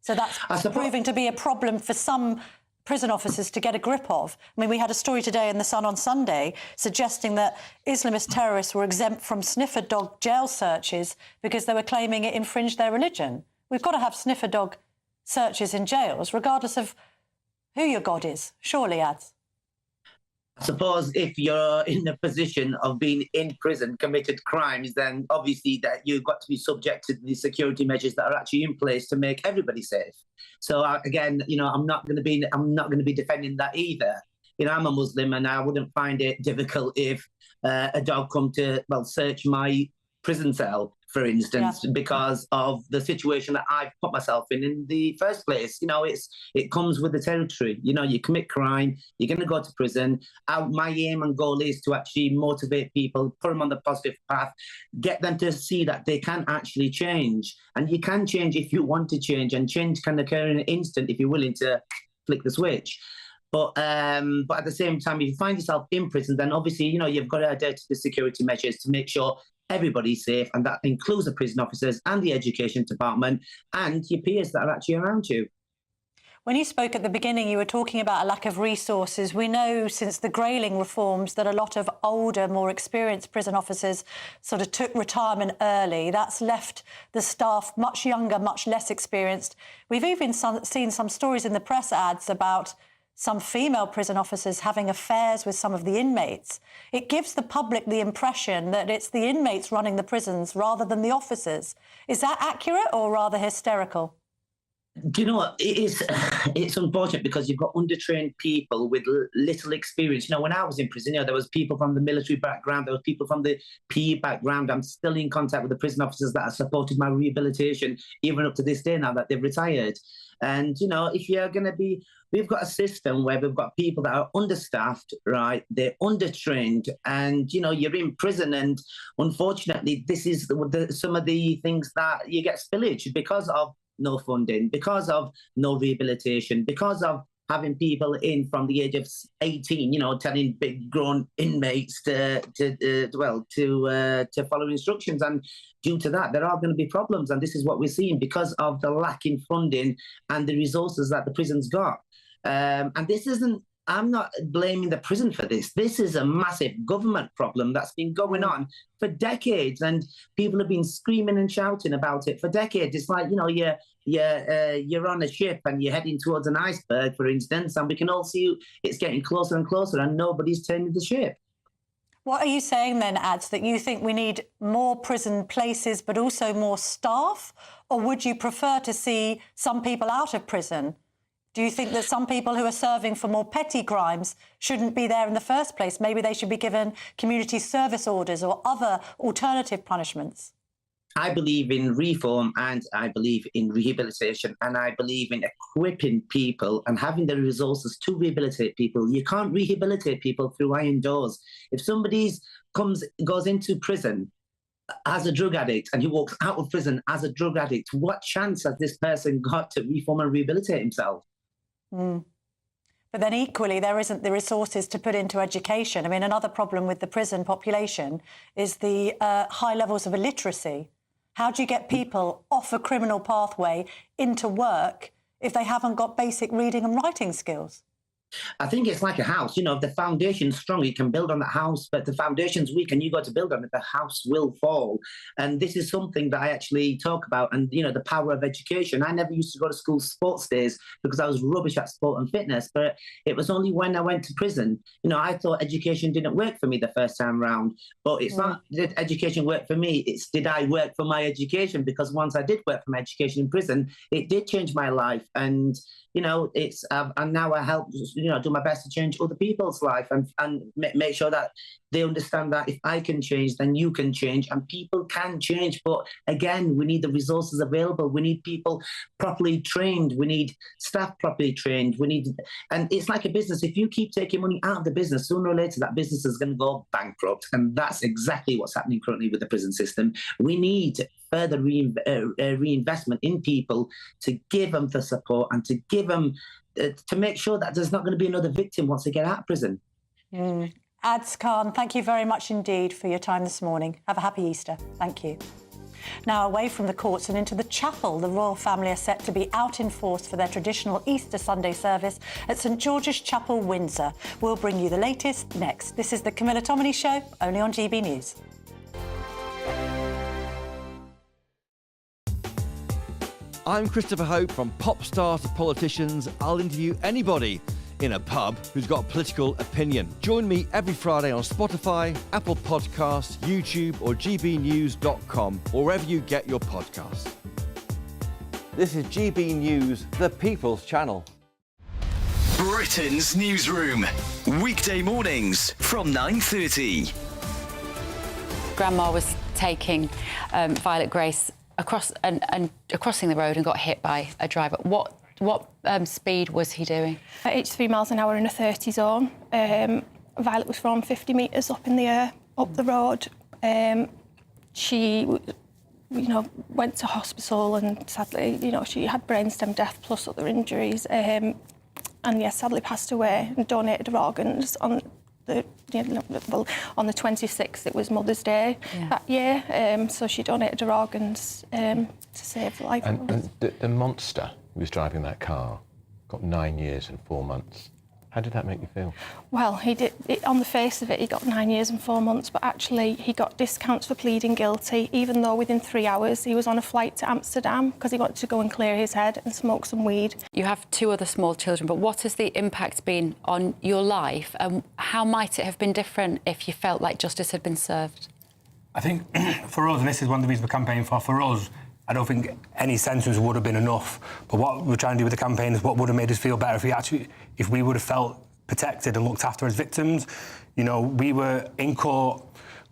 So that's proving to be a problem for some prison officers to get a grip of. I mean, we had a story today in The Sun on Sunday suggesting that Islamist terrorists were exempt from sniffer dog jail searches because they were claiming it infringed their religion. We've got to have sniffer dog searches in jails, regardless of who your God is, surely, Ads. I suppose if you're in the position of being in prison, committed crimes, then obviously that you've got to be subject to the security measures that are actually in place to make everybody safe. So again, you know, I'm not going to be defending that either. You know, I'm a Muslim, and I wouldn't find it difficult if a dog come to search my prison cell, for instance, because of the situation that I've put myself in the first place. You know, it comes with the territory. You know, you commit crime, you're going to go to prison. My aim and goal is to actually motivate people, put them on the positive path, get them to see that they can actually change. And you can change if you want to change, and change can occur in an instant if you're willing to flick the switch. But at the same time, if you find yourself in prison, then obviously, you know, you've got to adhere to the security measures to make sure everybody's safe, and that includes the prison officers and the education department and your peers that are actually around you. When you spoke at the beginning, you were talking about a lack of resources. We know since the Grayling reforms that a lot of older, more experienced prison officers sort of took retirement early. That's left the staff much younger, much less experienced. We've even seen some stories in the press ads about some female prison officers having affairs with some of the inmates. It gives the public the impression that it's the inmates running the prisons rather than the officers. Is that accurate or rather hysterical? Do you know what? It's unfortunate because you've got undertrained people with little experience. You know, when I was in prison, you know, there was people from the military background, there was people from the PE background. I'm still in contact with the prison officers that have supported my rehabilitation, even up to this day now that they've retired. And, you know, if you're going to be... We've got a system where we've got people that are understaffed, right? They're undertrained, and, you know, you're in prison, and unfortunately, this is some of the things that you get spillage because of no funding, because of no rehabilitation, because of having people in from the age of 18, you know, telling big grown inmates to follow instructions. And due to that, there are going to be problems. And this is what we're seeing because of the lacking funding and the resources that the prison's got. And this isn't, I'm not blaming the prison for this. This is a massive government problem that's been going on for decades, and people have been screaming and shouting about it for decades. It's like, you know, you're on a ship and you're heading towards an iceberg, for instance, and we can all see it's getting closer and closer, and nobody's turning the ship. What are you saying then, Ads, that you think we need more prison places but also more staff? Or would you prefer to see some people out of prison? Do you think that some people who are serving for more petty crimes shouldn't be there in the first place? Maybe they should be given community service orders or other alternative punishments? I believe in reform, and I believe in rehabilitation, and I believe in equipping people and having the resources to rehabilitate people. You can't rehabilitate people through iron doors. If somebody goes into prison as a drug addict and he walks out of prison as a drug addict, what chance has this person got to reform and rehabilitate himself? Mm. But then equally, there isn't the resources to put into education. I mean, another problem with the prison population is the high levels of illiteracy. How do you get people off a criminal pathway into work if they haven't got basic reading and writing skills? I think it's like a house. You know, if the foundation's strong, you can build on that house, but if the foundation's weak and you got to build on it, the house will fall. And this is something that I actually talk about, and, you know, the power of education. I never used to go to school sports days because I was rubbish at sport and fitness, but it was only when I went to prison, you know, I thought education didn't work for me the first time round. But it's not did education work for me, it's did I work for my education? Because once I did work for my education in prison, it did change my life. And you know, it's and now I help, you know, do my best to change other people's life and make sure that they understand that if I can change, then you can change, and people can change. But again, we need the resources available. We need people properly trained. We need staff properly trained. And it's like a business. If you keep taking money out of the business, sooner or later that business is going to go bankrupt, and that's exactly what's happening currently with the prison system. We need further reinvestment in people to give them the support and to give them to make sure that there's not going to be another victim once they get out of prison. Ads Khan, thank you very much indeed for your time this morning. Have a happy Easter. Thank you. Now, away from the courts and into the chapel, the royal family are set to be out in force for their traditional Easter Sunday service at St George's Chapel, Windsor. We'll bring you the latest next. This is the Camilla Tominey Show, only on GB News. I'm Christopher Hope. From pop star to politicians, I'll interview anybody in a pub who's got a political opinion. Join me every Friday on Spotify, Apple Podcasts, YouTube or gbnews.com, or wherever you get your podcasts. This is GB News, the People's Channel. Britain's newsroom, weekday mornings from 9:30. Grandma was taking Violet Grace crossing the road and got hit by a driver. What speed was he doing? At 83 miles an hour in a 30 zone. Violet was thrown 50 metres up in the air, up the road. She, went to hospital and sadly, she had brainstem death plus other injuries. And sadly passed away and donated her organs on the 26th. It was Mother's Day that year. So she donated her organs to save life. And the monster who was driving that car got 9 years and 4 months. How did that make you feel? Well, he did. On the face of it, he got 9 years and 4 months, but actually he got discounts for pleading guilty, even though within 3 hours he was on a flight to Amsterdam because he wanted to go and clear his head and smoke some weed. You have 2 other small children, but what has the impact been on your life, and how might it have been different if you felt like justice had been served? I think for us, and this is one of the reasons we're campaigning for us, I don't think any sentence would have been enough. But what we're trying to do with the campaign is what would have made us feel better if we would have felt protected and looked after as victims. We were in court,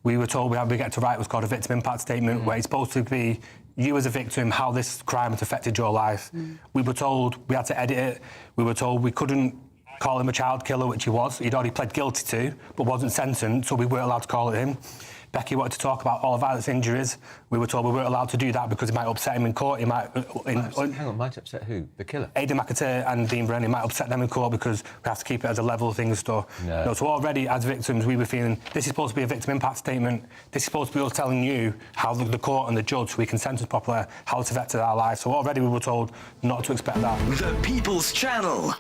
we were told we get to write what's called a victim impact statement, where it's supposed to be you as a victim, how this crime has affected your life. We were told we had to edit it. We were told we couldn't call him a child killer, which he was. He'd already pled guilty to, but wasn't sentenced, so we weren't allowed to call it him. Becky wanted to talk about all of Violet's injuries. We were told we weren't allowed to do that because it might upset him in court. Hang on, might upset who? The killer? Aidan McAteer and Dean Brennan might upset them in court because we have to keep it as a level thing and stuff. No, so already, as victims, we were feeling this is supposed to be a victim impact statement. This is supposed to be us telling you how the court and the judge, so we can sentence properly, how it's affected our lives. So already we were told not to expect that. The People's Channel.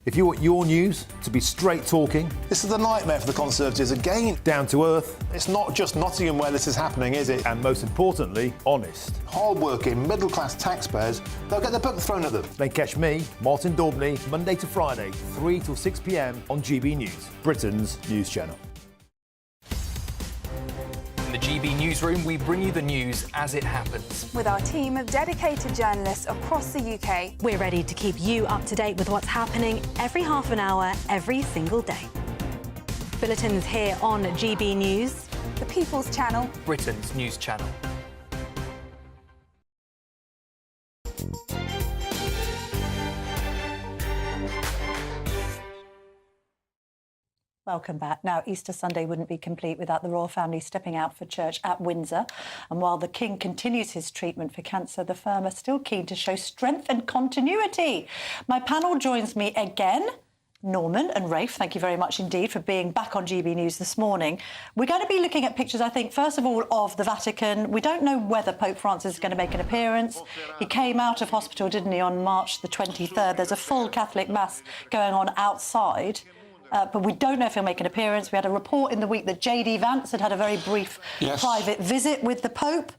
If you want your news to be straight talking... This is a nightmare for the Conservatives again. Down to earth. It's not just Nottingham where this is happening, is it? And most importantly, honest. Hard-working, middle-class taxpayers, they'll get the book thrown at them. Then catch me, Martin Daubney, Monday to Friday, 3 till 6 p.m. on GB News, Britain's news channel. In the GB Newsroom, we bring you the news as it happens. With our team of dedicated journalists across the UK. We're ready to keep you up to date with what's happening every half an hour, every single day. Bulletins here on GB News. The People's Channel. Britain's news channel. Welcome back. Now, Easter Sunday wouldn't be complete without the royal family stepping out for church at Windsor. And while the King continues his treatment for cancer, the firm are still keen to show strength and continuity. My panel joins me again. Norman and Rafe, thank you very much indeed for being back on GB News this morning. We're going to be looking at pictures, I think, first of all, of the Vatican. We don't know whether Pope Francis is going to make an appearance. He came out of hospital, didn't he, on March the 23rd. There's a full Catholic Mass going on outside. But we don't know if he'll make an appearance. We had a report in the week that J.D. Vance had a very brief private visit with the Pope.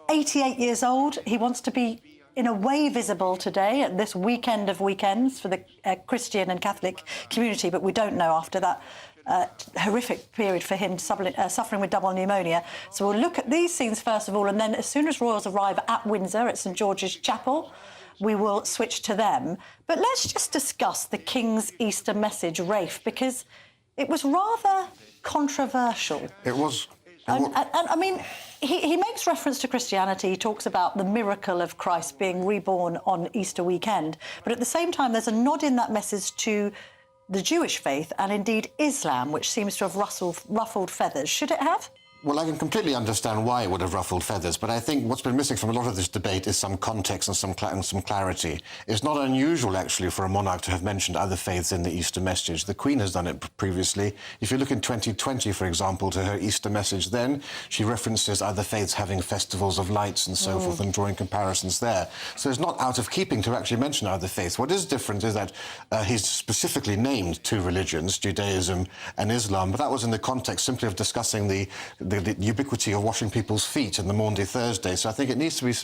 88 years old. He wants to be in a way visible today at this weekend of weekends for the Christian and Catholic community, but we don't know after that horrific period for him suffering with double pneumonia. So we'll look at these scenes first of all, and then as soon as royals arrive at Windsor at St George's Chapel, we will switch to them. But let's just discuss the King's Easter message, Rafe, because it was rather controversial. It was. And I mean, he makes reference to Christianity. He talks about the miracle of Christ being reborn on Easter weekend. But at the same time, there's a nod in that message to the Jewish faith and indeed Islam, which seems to have ruffled feathers. Should it have? Well, I can completely understand why it would have ruffled feathers, but I think what's been missing from a lot of this debate is some context and some clarity. It's not unusual, actually, for a monarch to have mentioned other faiths in the Easter message. The Queen has done it previously. If you look in 2020, for example, to her Easter message then, she references other faiths having festivals of lights and so forth and drawing comparisons there. So it's not out of keeping to actually mention other faiths. What is different is that he's specifically named two religions, Judaism and Islam, but that was in the context simply of discussing the ubiquity of washing people's feet in the Maundy Thursday. So I think it needs to be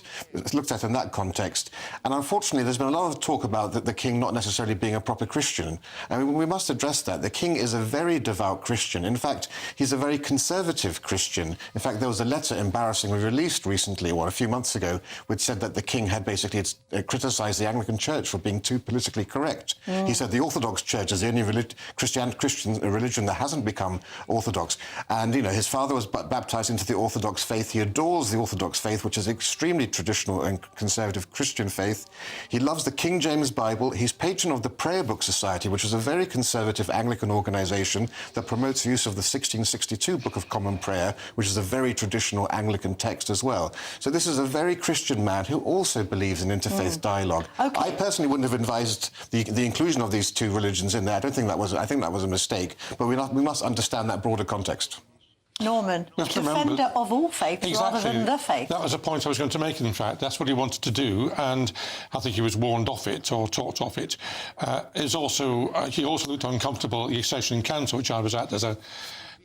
looked at in that context. And unfortunately, there's been a lot of talk about the King not necessarily being a proper Christian. I mean, we must address that. The King is a very devout Christian. In fact, he's a very conservative Christian. In fact, there was a letter embarrassingly released recently, or a few months ago, which said that the King had basically criticised the Anglican Church for being too politically correct. He said the Orthodox Church is the only Christian religion that hasn't become Orthodox. And, you know, his father was baptised into the Orthodox faith. He adores the Orthodox faith, which is extremely traditional and conservative Christian faith. He loves the King James Bible. He's patron of the Prayer Book Society, which is a very conservative Anglican organisation that promotes the use of the 1662 Book of Common Prayer, which is a very traditional Anglican text as well. So this is a very Christian man who also believes in interfaith dialogue. I personally wouldn't have advised the inclusion of these two religions in there. I think that was a mistake, but we must understand that broader context. Norman, defender of all faiths rather than the faith. That was a point I was going to make, in fact. That's what he wanted to do, and I think he was warned off it or talked off it. He also looked uncomfortable at the session in council, which I was at as a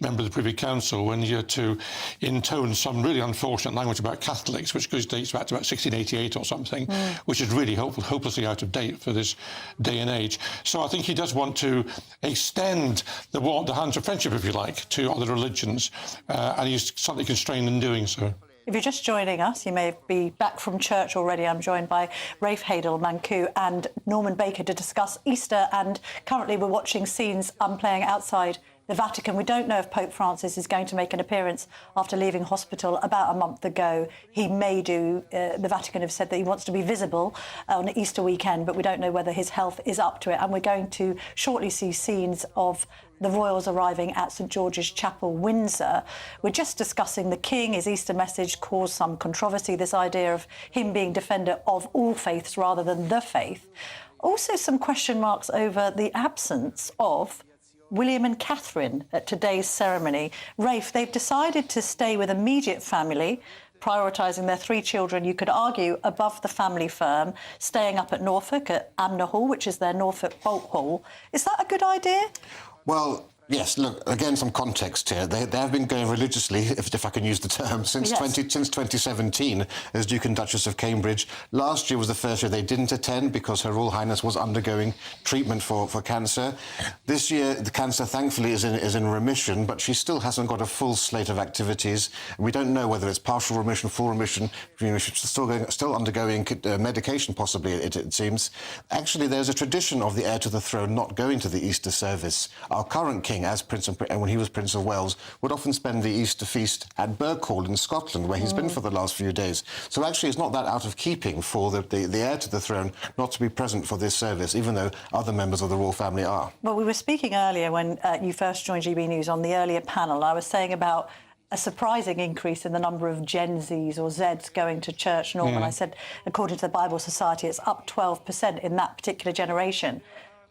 member of the Privy Council, when he had to intone some really unfortunate language about Catholics, which dates back to about 1688 or something, which is really hopelessly out of date for this day and age. So I think he does want to extend the hands of friendship, if you like, to other religions, and he's slightly constrained in doing so. If you're just joining us, you may be back from church already. I'm joined by Rafe Hadel-Mancu and Norman Baker to discuss Easter, and currently we're watching scenes playing outside the Vatican. We don't know if Pope Francis is going to make an appearance after leaving hospital about a month ago. He may do. The Vatican have said that he wants to be visible on Easter weekend, but we don't know whether his health is up to it. And we're going to shortly see scenes of the royals arriving at St George's Chapel, Windsor. We're just discussing the King. His Easter message caused some controversy, this idea of him being defender of all faiths rather than the faith. Also some question marks over the absence of William and Catherine at today's ceremony. Rafe, they've decided to stay with immediate family, prioritising their three children, you could argue, above the family firm, staying up at Norfolk at Amner Hall, which is their Norfolk Bolt Hall. Is that a good idea? Well, yes, look, again, some context here. They have been going religiously, if I can use the term, since 2017 as Duke and Duchess of Cambridge. Last year was the first year they didn't attend because Her Royal Highness was undergoing treatment for cancer. This year, the cancer, thankfully, is in remission, but she still hasn't got a full slate of activities. We don't know whether it's partial remission, full remission. You know, she's still undergoing medication, possibly, it seems. Actually, there's a tradition of the heir to the throne not going to the Easter service. Our current king King, as Prince and when he was Prince of Wales, would often spend the Easter feast at Birkhall in Scotland, where he's been for the last few days. So actually it's not that out of keeping for the heir to the throne not to be present for this service, even though other members of the royal family are. Well, we were speaking earlier when you first joined GB News on the earlier panel. I was saying about a surprising increase in the number of Gen Zs or Zs going to church, Norman. I said, according to the Bible Society, it's up 12% in that particular generation.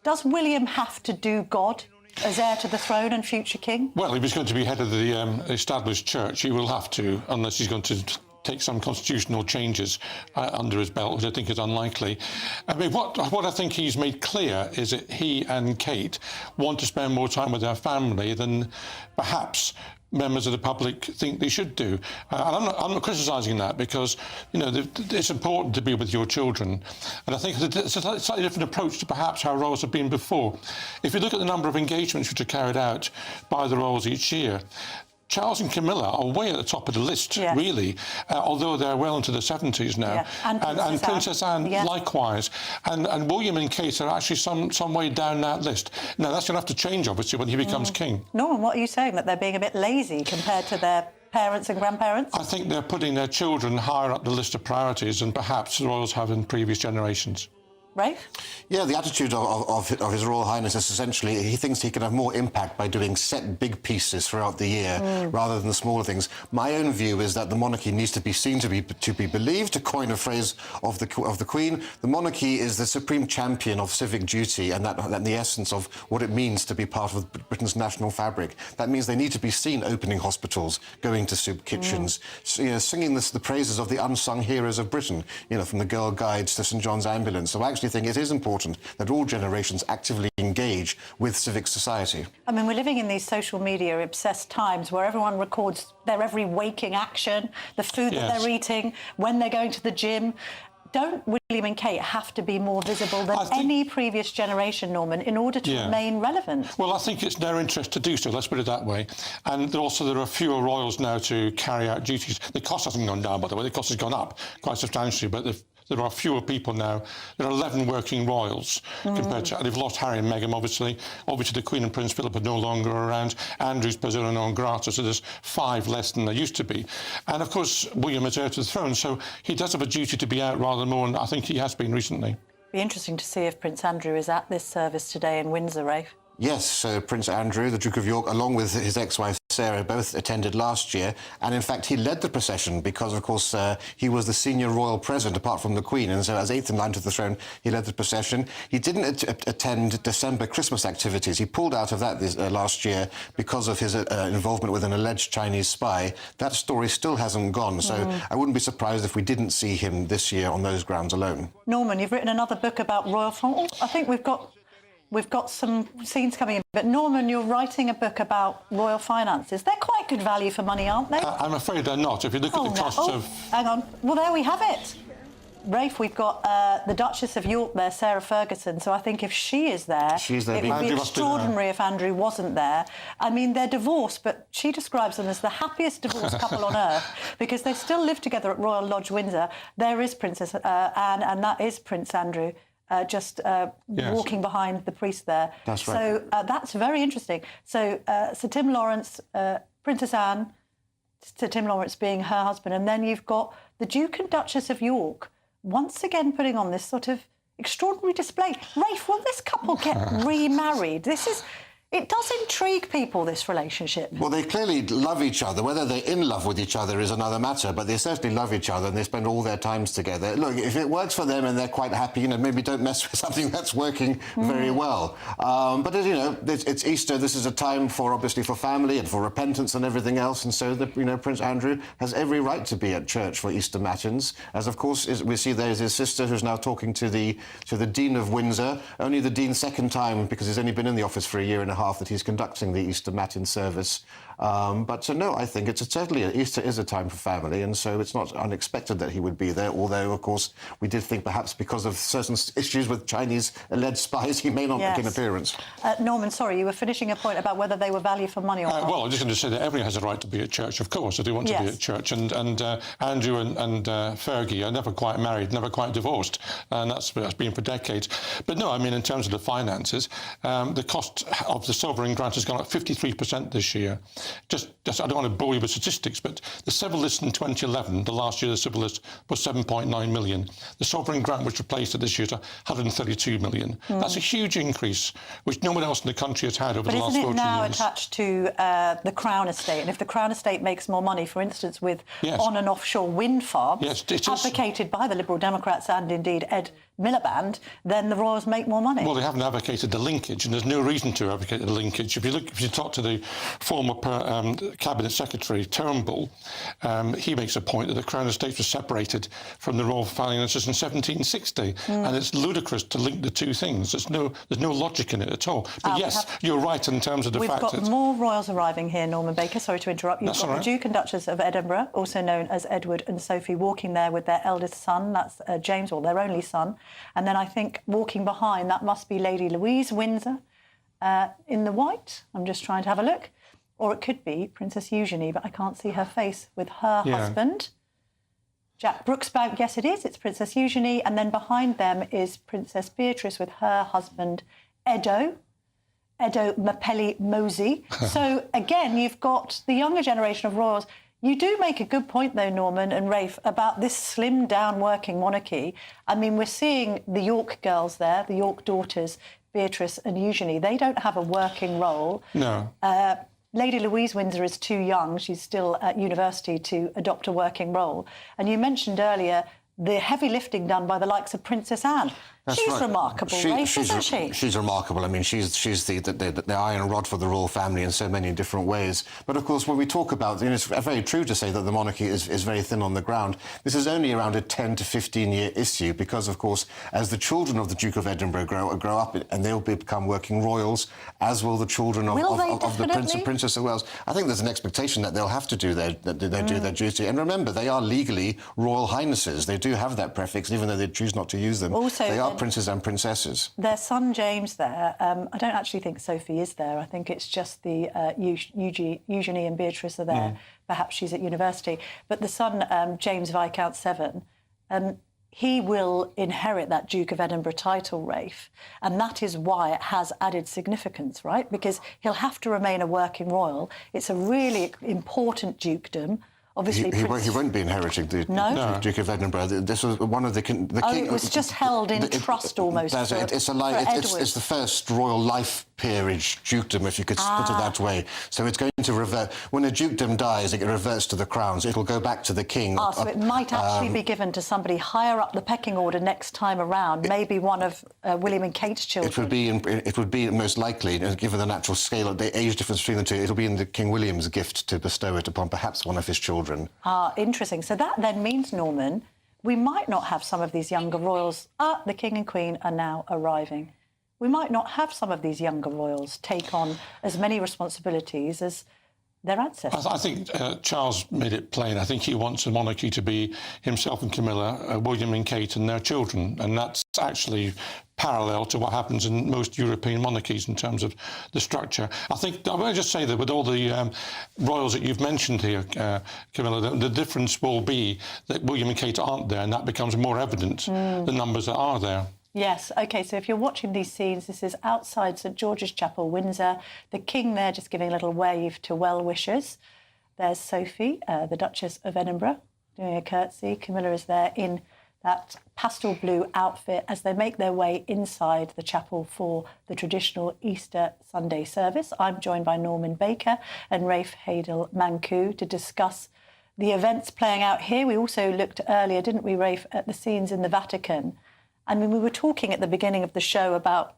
Does William have to do God as heir to the throne and future king? Well, if he's going to be head of the established church, he will have to, unless he's going to take some constitutional changes under his belt, which I think is unlikely. I mean, what I think he's made clear is that he and Kate want to spend more time with their family than perhaps members of the public think they should do. And I'm not criticising that, because, you know, it's important to be with your children. And I think it's a slightly different approach to perhaps how royals have been before. If you look at the number of engagements which are carried out by the royals each year, Charles and Camilla are way at the top of the list, really, although they're well into the 70s now. And Princess Anne likewise. And William and Kate are actually some way down that list. Now, that's going to have to change, obviously, when he becomes king. Norman, what are you saying, that they're being a bit lazy compared to their parents and grandparents? I think they're putting their children higher up the list of priorities than perhaps the royals have in previous generations. Right? Yeah, the attitude of His Royal Highness is essentially he thinks he can have more impact by doing set big pieces throughout the year rather than the smaller things. My own view is that the monarchy needs to be seen to be believed, to coin a phrase of the Queen. The monarchy is the supreme champion of civic duty and the essence of what it means to be part of Britain's national fabric. That means they need to be seen opening hospitals, going to soup kitchens, singing the praises of the unsung heroes of Britain, from the Girl Guides to St John's Ambulance. So I actually think it is important that all generations actively engage with civic society. I mean, we're living in these social media obsessed times where everyone records their every waking action, the food that they're eating, when they're going to the gym. Don't William and Kate have to be more visible than any previous generation, Norman, in order to remain relevant? Well, I think it's in their interest to do so, let's put it that way. And also there are fewer royals now to carry out duties. The cost hasn't gone down, by the way. The cost has gone up quite substantially, but there are fewer people now. There are 11 working royals compared to... They've lost Harry and Meghan, obviously. Obviously, the Queen and Prince Philip are no longer around. Andrew's persona non grata, so there's 5 less than there used to be. And, of course, William is heir to the throne, so he does have a duty to be out rather more, and I think he has been recently. Be interesting to see if Prince Andrew is at this service today in Windsor, Rafe. Yes, Prince Andrew, the Duke of York, along with his ex-wife Sarah, both attended last year. And in fact, he led the procession because, of course, he was the senior royal present, apart from the Queen. And so as 8th in line to the throne, he led the procession. He didn't attend December Christmas activities. He pulled out of that last year because of his involvement with an alleged Chinese spy. That story still hasn't gone. So I wouldn't be surprised if we didn't see him this year on those grounds alone. Norman, you've written another book about royal... I think we've got some scenes coming in. But Norman, you're writing a book about royal finances. They're quite good value for money, aren't they? I'm afraid they're not. If you look at the costs of... Hang on. Well, there we have it. Rafe, we've got the Duchess of York there, Sarah Ferguson. So I think if she is there, it would be extraordinary if Andrew wasn't there. I mean, they're divorced, but she describes them as the happiest divorced couple on earth because they still live together at Royal Lodge, Windsor. There is Princess Anne, and that is Prince Andrew. Walking behind the priest there. That's right. So that's very interesting. So Sir Tim Lawrence, Princess Anne, Sir Tim Lawrence being her husband, and then you've got the Duke and Duchess of York once again putting on this sort of extraordinary display. Rafe, will this couple get remarried? It does intrigue people, this relationship. Well, they clearly love each other. Whether they're in love with each other is another matter, but they certainly love each other and they spend all their times together. Look, if it works for them and they're quite happy, maybe don't mess with something that's working very well. But, it's Easter. This is a time obviously for family and for repentance and everything else. And so, Prince Andrew has every right to be at church for Easter Matins. As, of course, we see there's his sister who's now talking to the Dean of Windsor. Only the Dean's second time, because he's only been in the office for a year and a half, that he's conducting the Easter Matin service. No, I think it's certainly Easter is a time for family, and so it's not unexpected that he would be there, although, of course, we did think perhaps because of certain issues with Chinese alleged spies, he may not make an appearance. Norman, sorry, you were finishing a point about whether they were value for money or not. Well, I'm just going to say that everyone has a right to be at church, of course. I do want to be at church. And Andrew and Fergie are never quite married, never quite divorced, and that's been for decades. But no, I mean, in terms of the finances, the cost of the sovereign grant has gone up 53% this year. Just I don't want to bore you with statistics, but the civil list in 2011, the last year the civil list was 7.9 million. The sovereign grant, which replaced it this year, is 132 million. That's a huge increase, which no one else in the country has had over the last 14 years. But isn't it now attached to the Crown Estate? And if the Crown Estate makes more money, for instance, with on and offshore wind farms, advocated by the Liberal Democrats and indeed Ed Miliband, then the Royals make more money. Well, they haven't advocated the linkage, and there's no reason to advocate the linkage. If you talk to the former Cabinet Secretary Turnbull, he makes a point that the Crown Estate was separated from the royal finances in 1760, and it's ludicrous to link the two things. There's no logic in it at all. But yes, you're right in terms of the fact that... We've got more royals arriving here, Norman Baker. Sorry to interrupt. You've got the Duke and Duchess of Edinburgh, also known as Edward and Sophie, walking there with their eldest son, that's James, or their only son. And then I think walking behind, that must be Lady Louise Windsor in the white. I'm just trying to have a look. Or it could be Princess Eugenie, but I can't see her face, with her husband. Jack Brooksbank, yes, it is. It's Princess Eugenie. And then behind them is Princess Beatrice with her husband, Edo Mapelli Mosey. So, again, you've got the younger generation of royals. You do make a good point, though, Norman and Rafe, about this slimmed-down working monarchy. I mean, we're seeing the York girls there, the York daughters, Beatrice and Eugenie. They don't have a working role. No. Lady Louise Windsor is too young. She's still at university to adopt a working role. And you mentioned earlier the heavy lifting done by the likes of Princess Anne. She's remarkable, Rafe, isn't she? She's remarkable. I mean, she's the iron rod for the royal family in so many different ways. But, of course, when we talk about... it's very true to say that the monarchy is very thin on the ground. This is only around a 10 to 15-year issue because, of course, as the children of the Duke of Edinburgh grow up and they'll become working royals, as will the children of the Prince and Princess of Wales, I think there's an expectation that they'll have to do their duty. And remember, they are legally Royal Highnesses. They do have that prefix, even though they choose not to use them. Also, they are princes and princesses. Their son James there, I don't actually think Sophie is there. I think it's just the Eugenie and Beatrice are there. Perhaps she's at university. But the son, James Viscount Severn, he will inherit that Duke of Edinburgh title, Rafe, and that is why it has added significance, right? Because he'll have to remain a working royal. It's a really important dukedom. Obviously, he won't be inheriting the Duke of Edinburgh. This was one of the king. It was just held in trust almost. It's the first royal life peerage dukedom, if you could put it that way. So it's going to revert. When a dukedom dies, it reverts to the crowns. It'll go back to the king. So it might actually be given to somebody higher up the pecking order next time around. Maybe one of William and Kate's children. It would be most likely, given the natural scale, the age difference between the two. It'll be in the King William's gift to bestow it upon perhaps one of his children. Interesting. So that then means, Norman, we might not have some of these younger royals. The King and Queen are now arriving. We might not have some of these younger royals take on as many responsibilities as their ancestors. I think Charles made it plain. I think he wants the monarchy to be himself and Camilla, William and Kate and their children, and that's actually parallel to what happens in most European monarchies in terms of the structure. I think, I want to just say that with all the royals that you've mentioned here, Camilla, the difference will be that William and Kate aren't there, and that becomes more evident, the numbers that are there. Yes, OK, so if you're watching these scenes, this is outside St George's Chapel, Windsor. The King there just giving a little wave to well-wishers. There's Sophie, the Duchess of Edinburgh, doing a curtsy. Camilla is there in that pastel blue outfit as they make their way inside the chapel for the traditional Easter Sunday service. I'm joined by Norman Baker and Rafe Hadel-Mancu to discuss the events playing out here. We also looked earlier, didn't we, Rafe, at the scenes in the Vatican. I mean, we were talking at the beginning of the show about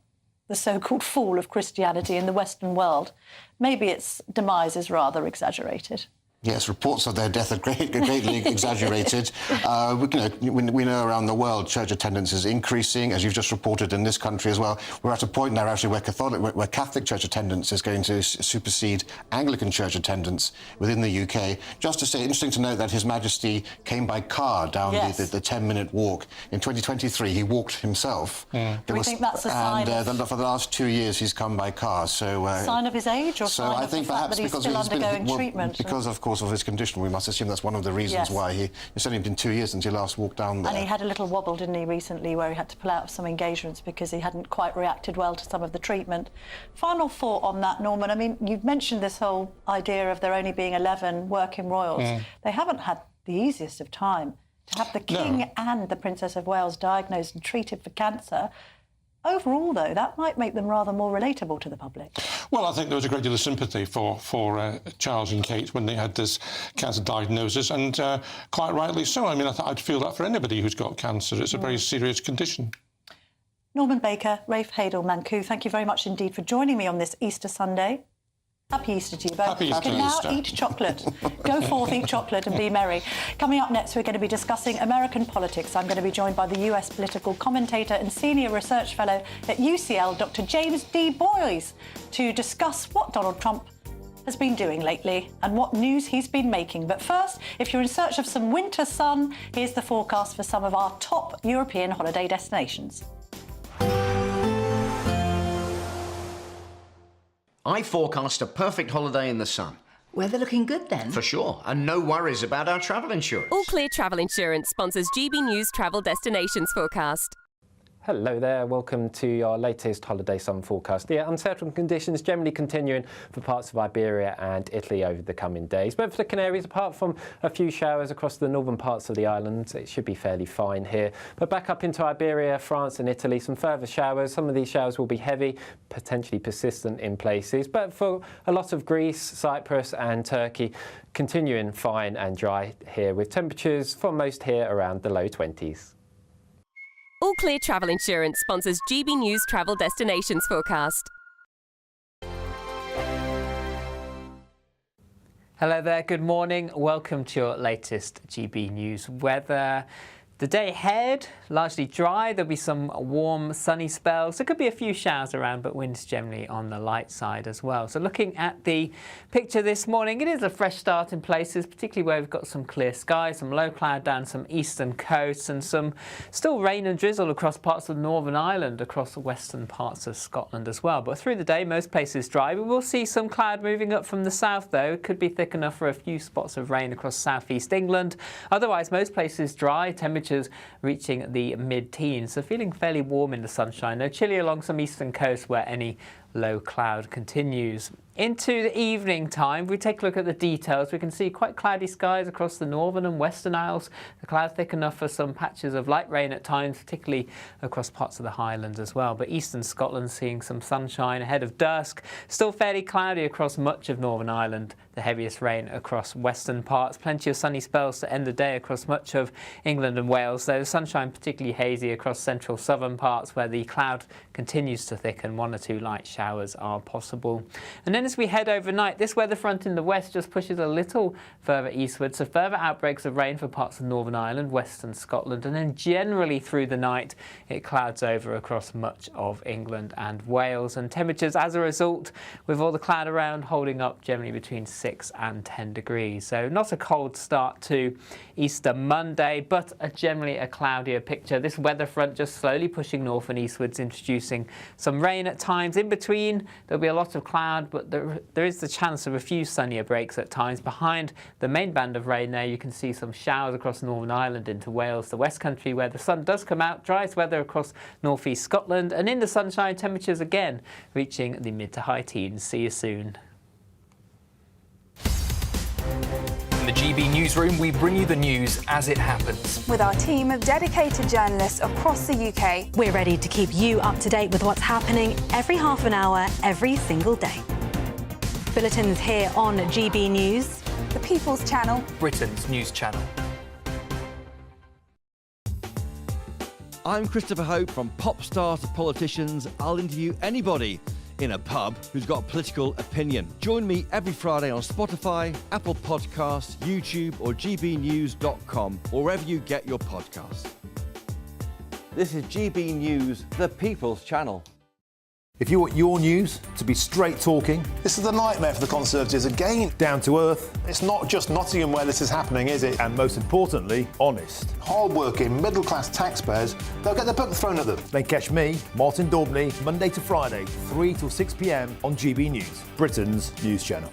the so-called fall of Christianity in the Western world. Maybe its demise is rather exaggerated. Yes, reports of their death are greatly exaggerated. We know around the world church attendance is increasing, as you've just reported in this country as well. We're at a point now actually where Catholic church attendance is going to supersede Anglican church attendance within the UK. Just to say, interesting to note that His Majesty came by car down the 10-minute walk. In 2023, he walked himself. Do we think that's a sign for the last 2 years, he's come by car. So sign of his age, or so sign I of think the fact perhaps that he's because still undergoing treatment? Because, of course, of his condition, we must assume that's one of the reasons why it's only been 2 years since he last walked down there. And he had a little wobble, didn't he, recently, where he had to pull out of some engagements because he hadn't quite reacted well to some of the treatment. Final thought on that, Norman. I mean, you've mentioned this whole idea of there only being 11 working royals. They haven't had the easiest of time. To have the King and the Princess of Wales diagnosed and treated for cancer. Overall, though, that might make them rather more relatable to the public. Well, I think there was a great deal of sympathy for Charles and Kate when they had this cancer diagnosis, and quite rightly so. I mean, I'd feel that for anybody who's got cancer. It's a very serious condition. Norman Baker, Rafe Hadel-Mancu, thank you very much indeed for joining me on this Easter Sunday. Happy Easter to you both. Happy Easter. You can now eat chocolate. Go forth, eat chocolate and be merry. Coming up next, we're going to be discussing American politics. I'm going to be joined by the US political commentator and senior research fellow at UCL, Dr. James D. Boyes, to discuss what Donald Trump has been doing lately and what news he's been making. But first, if you're in search of some winter sun, here's the forecast for some of our top European holiday destinations. I forecast a perfect holiday in the sun. Weather looking good then? For sure, and no worries about our travel insurance. All Clear Travel Insurance sponsors GB News Travel Destinations Forecast. Hello there, welcome to your latest holiday sun forecast. Yeah, uncertain conditions generally continuing for parts of Iberia and Italy over the coming days. But for the Canaries, apart from a few showers across the northern parts of the island, it should be fairly fine here. But back up into Iberia, France and Italy, some further showers. Some of these showers will be heavy, potentially persistent in places. But for a lot of Greece, Cyprus and Turkey, continuing fine and dry here, with temperatures for most here around the low 20s. All Clear Travel Insurance sponsors GB News Travel Destinations Forecast. Hello there, good morning. Welcome to your latest GB News weather. The day ahead, largely dry. There'll be some warm, sunny spells. There could be a few showers around, but winds generally on the light side as well. So looking at the picture this morning, it is a fresh start in places, particularly where we've got some clear skies, some low cloud down some eastern coasts, and some still rain and drizzle across parts of Northern Ireland, across the western parts of Scotland as well. But through the day, most places dry. We will see some cloud moving up from the south, though. It could be thick enough for a few spots of rain across southeast England. Otherwise, most places dry. Temperatures reaching the mid-teens, so feeling fairly warm in the sunshine. No chilly along some eastern coast where any low cloud continues. Into the evening time, if we take a look at the details, we can see quite cloudy skies across the northern and western Isles. The cloud thick enough for some patches of light rain at times, particularly across parts of the Highlands as well. But eastern Scotland seeing some sunshine ahead of dusk. Still fairly cloudy across much of Northern Ireland. The heaviest rain across western parts. Plenty of sunny spells to end the day across much of England and Wales, though sunshine particularly hazy across central southern parts where the cloud continues to thicken. 1 or 2 light showers are possible. And then as we head overnight, this weather front in the west just pushes a little further eastward, so further outbreaks of rain for parts of Northern Ireland, western Scotland, and then generally through the night it clouds over across much of England and Wales, and temperatures as a result, with all the cloud around, holding up generally between 6 and 10 degrees. So not a cold start to Easter Monday, but generally a cloudier picture. This weather front just slowly pushing north and eastwards, introducing some rain at times. In between there'll be a lot of cloud, but there is the chance of a few sunnier breaks at times. Behind the main band of rain there, you can see some showers across Northern Ireland into Wales, the West Country, where the sun does come out. Driest weather across northeast Scotland, and in the sunshine, temperatures again reaching the mid to high teens. See you soon. In the GB Newsroom, we bring you the news as it happens. With our team of dedicated journalists across the UK, we're ready to keep you up to date with what's happening every half an hour, every single day. Bulletins here on GB News, the People's Channel, Britain's news channel. I'm Christopher Hope. From pop star to politicians, I'll interview anybody in a pub who's got a political opinion. Join me every Friday on Spotify, Apple Podcasts, YouTube or gbnews.com, or wherever you get your podcasts. This is GB News, the People's Channel. If you want your news to be straight talking, This is a nightmare for the Conservatives again. down to earth, It's not just Nottingham where this is happening, is it? and most importantly, honest, Hard-working, middle-class taxpayers, they'll get their book thrown at them. then catch me, Martin Daubney, Monday to Friday, 3 till 6 p.m. on GB News, Britain's news channel.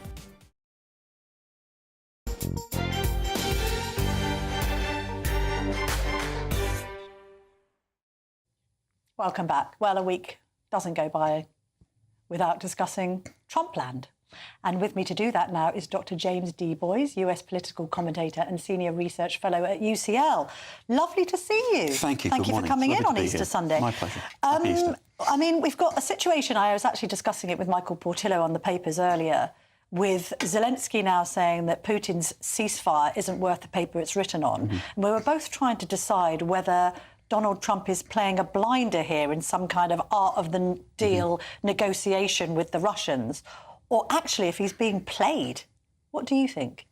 Welcome back. Well, a week doesn't go by without discussing Trumpland. And with me to do that now is Dr. James D. Boys, US political commentator and senior research fellow at UCL. Lovely to see you. Thank you. Thank Good you for morning. coming Lovely in to on be Easter here. Sunday. My pleasure. Happy Easter. I mean, we've got a situation, I was actually discussing it with Michael Portillo on the papers earlier, with Zelensky now saying that Putin's ceasefire isn't worth the paper it's written on. And we were both trying to decide whether Donald Trump is playing a blinder here in some kind of art of the deal negotiation with the Russians, or actually if he's being played. What do you think?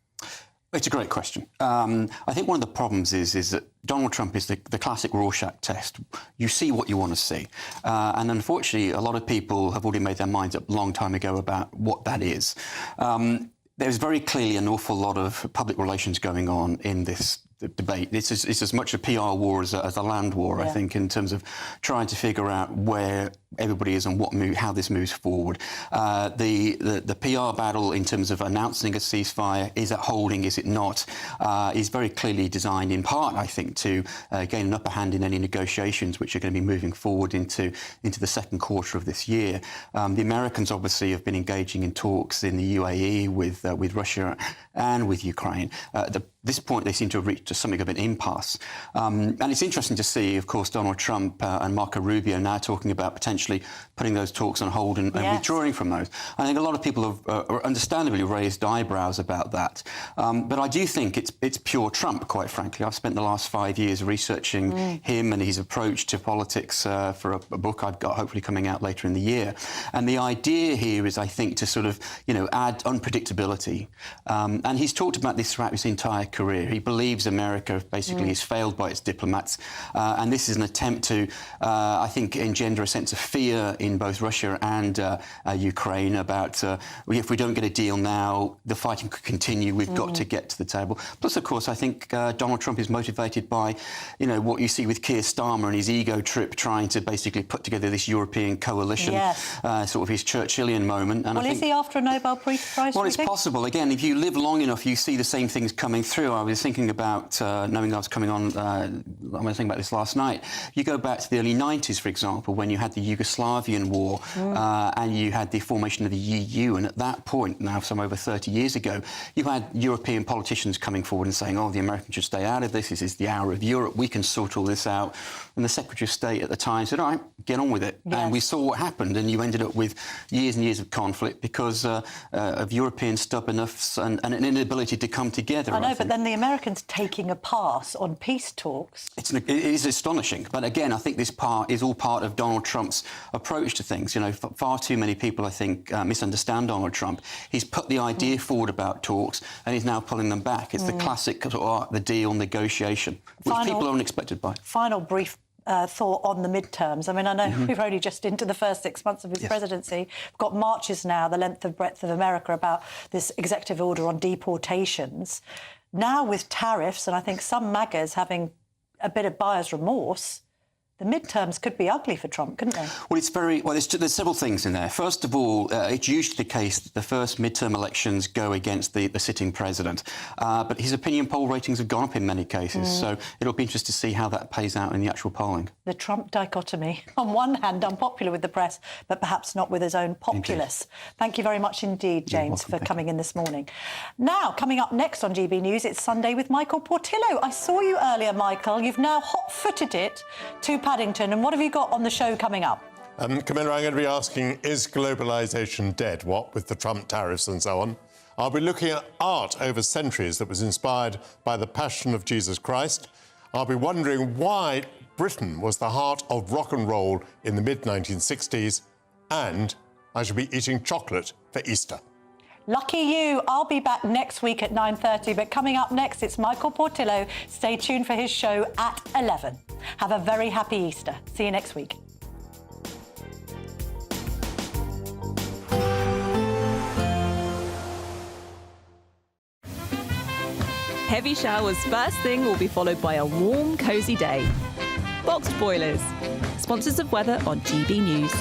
It's a great question. I think one of the problems is that Donald Trump is the classic Rorschach test. You see what you want to see. And unfortunately, a lot of people have already made their minds up a long time ago about what that is. There's very clearly an awful lot of public relations going on in this debate. It's as much a PR war as a land war, I think, in terms of trying to figure out where everybody is and how this moves forward. The PR battle in terms of announcing a ceasefire, is it holding, is it not, is very clearly designed in part, I think, to gain an upper hand in any negotiations which are going to be moving forward into the second quarter of this year. The Americans obviously have been engaging in talks in the UAE with Russia and with Ukraine. At this point, they seem to have reached something of an impasse. And it's interesting to see, of course, Donald Trump and Marco Rubio now talking about potentially putting those talks on hold and withdrawing from those. I think a lot of people have understandably raised eyebrows about that. But I do think it's pure Trump, quite frankly. I've spent the last 5 years researching him and his approach to politics for a book I've got hopefully coming out later in the year. And the idea here is, I think, to sort of, add unpredictability. And he's talked about this throughout his entire career. He believes America basically has failed by its diplomats. And this is an attempt to, I think, engender a sense of fear in both Russia and Ukraine about if we don't get a deal now, the fighting could continue. We've got to get to the table. Plus, of course, I think Donald Trump is motivated by, what you see with Keir Starmer and his ego trip trying to basically put together this European coalition, sort of his Churchillian moment. And Well, is he after a Nobel Prize? Well, it's possible. Again, if you live long enough, you see the same things coming through. I was thinking about, knowing I was coming on, I was thinking about this last night. You go back to the early 90s, for example, when you had the Yugoslavian war and you had the formation of the EU. And at that point, now some over 30 years ago, you had European politicians coming forward and saying, oh, the Americans should stay out of this. This is the hour of Europe. We can sort all this out. And the Secretary of State at the time said, all right, get on with it. Yes. And we saw what happened. And you ended up with years and years of conflict because of European stubbornness and an inability to come together. I know, but then the Americans taking a pass on peace talks. It is astonishing. But again, I think this part is all part of Donald Trump's approach to things. Far too many people, I think, misunderstand Donald Trump. He's put the idea forward about talks and he's now pulling them back. It's the classic sort of art, the deal, negotiation, which people are unexpected by. Final brief thought on the midterms. I mean, I know we're only just into the first 6 months of his presidency. We've got marches now, the length and breadth of America, about this executive order on deportations. Now with tariffs, and I think some MAGAs having a bit of buyer's remorse, the midterms could be ugly for Trump, couldn't they? Well, there's several things in there. First of all, it's usually the case that the first midterm elections go against the sitting president. But his opinion poll ratings have gone up in many cases. So it'll be interesting to see how that plays out in the actual polling. The Trump dichotomy. On one hand, unpopular with the press, but perhaps not with his own populace. Indeed. Thank you very much indeed, James, for coming in this morning. Now, coming up next on GB News, it's Sunday with Michael Portillo. I saw you earlier, Michael. You've now hot-footed it to Paddington. And what have you got on the show coming up? Camilla, I'm going to be asking, is globalisation dead? What with the Trump tariffs and so on? I'll be looking at art over centuries that was inspired by the Passion of Jesus Christ. I'll be wondering why Britain was the heart of rock and roll in the mid-1960s. And I shall be eating chocolate for Easter. Lucky you. I'll be back next week at 9:30, but coming up next, it's Michael Portillo. Stay tuned for his show at 11. Have a very happy Easter. See you next week. Heavy showers first thing will be followed by a warm, cosy day. Boxed Boilers, sponsors of weather on GB News.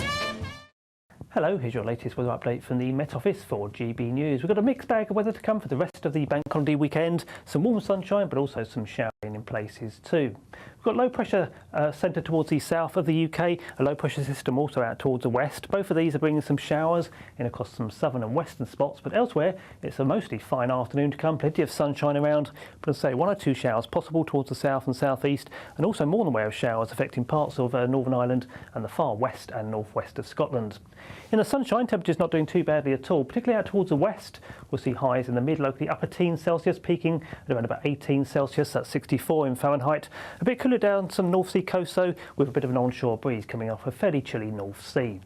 Hello, here's your latest weather update from the Met Office for GB News. We've got a mixed bag of weather to come for the rest of the bank holiday weekend. Some warm sunshine, but also some showering in places too. We've got low pressure centred towards the south of the UK, a low pressure system also out towards the west. Both of these are bringing some showers in across some southern and western spots, but elsewhere it's a mostly fine afternoon to come, plenty of sunshine around, but I'd say 1 or 2 showers possible towards the south and southeast, and also more than aware of showers affecting parts of Northern Ireland and the far west and northwest of Scotland. In the sunshine, temperatures not doing too badly at all, particularly out towards the west. We'll see highs in the mid-locally upper teens Celsius, peaking at around about 18 Celsius, that's 64 in Fahrenheit. A bit cooler down some North Sea coast though, with a bit of an onshore breeze coming off a fairly chilly North Sea.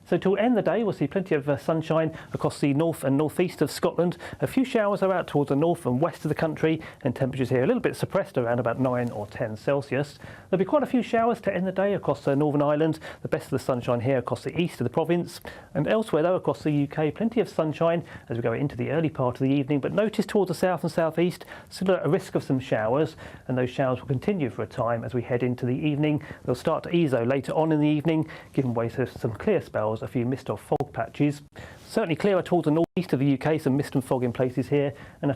So to end the day, we'll see plenty of sunshine across the north and northeast of Scotland. A few showers are out towards the north and west of the country, and temperatures here a little bit suppressed around about 9 or 10 Celsius. There'll be quite a few showers to end the day across Northern Ireland, the best of the sunshine here across the east of the province. And elsewhere though across the UK, plenty of sunshine as we go into the early part of the evening, but notice towards the south and southeast, still a risk of some showers, and those showers will continue for a time as we head into the evening. They'll start to ease though later on in the evening, giving way to some clear spells, a few mist or fog patches. Certainly clearer towards the northeast of the UK, some mist and fog in places here, and a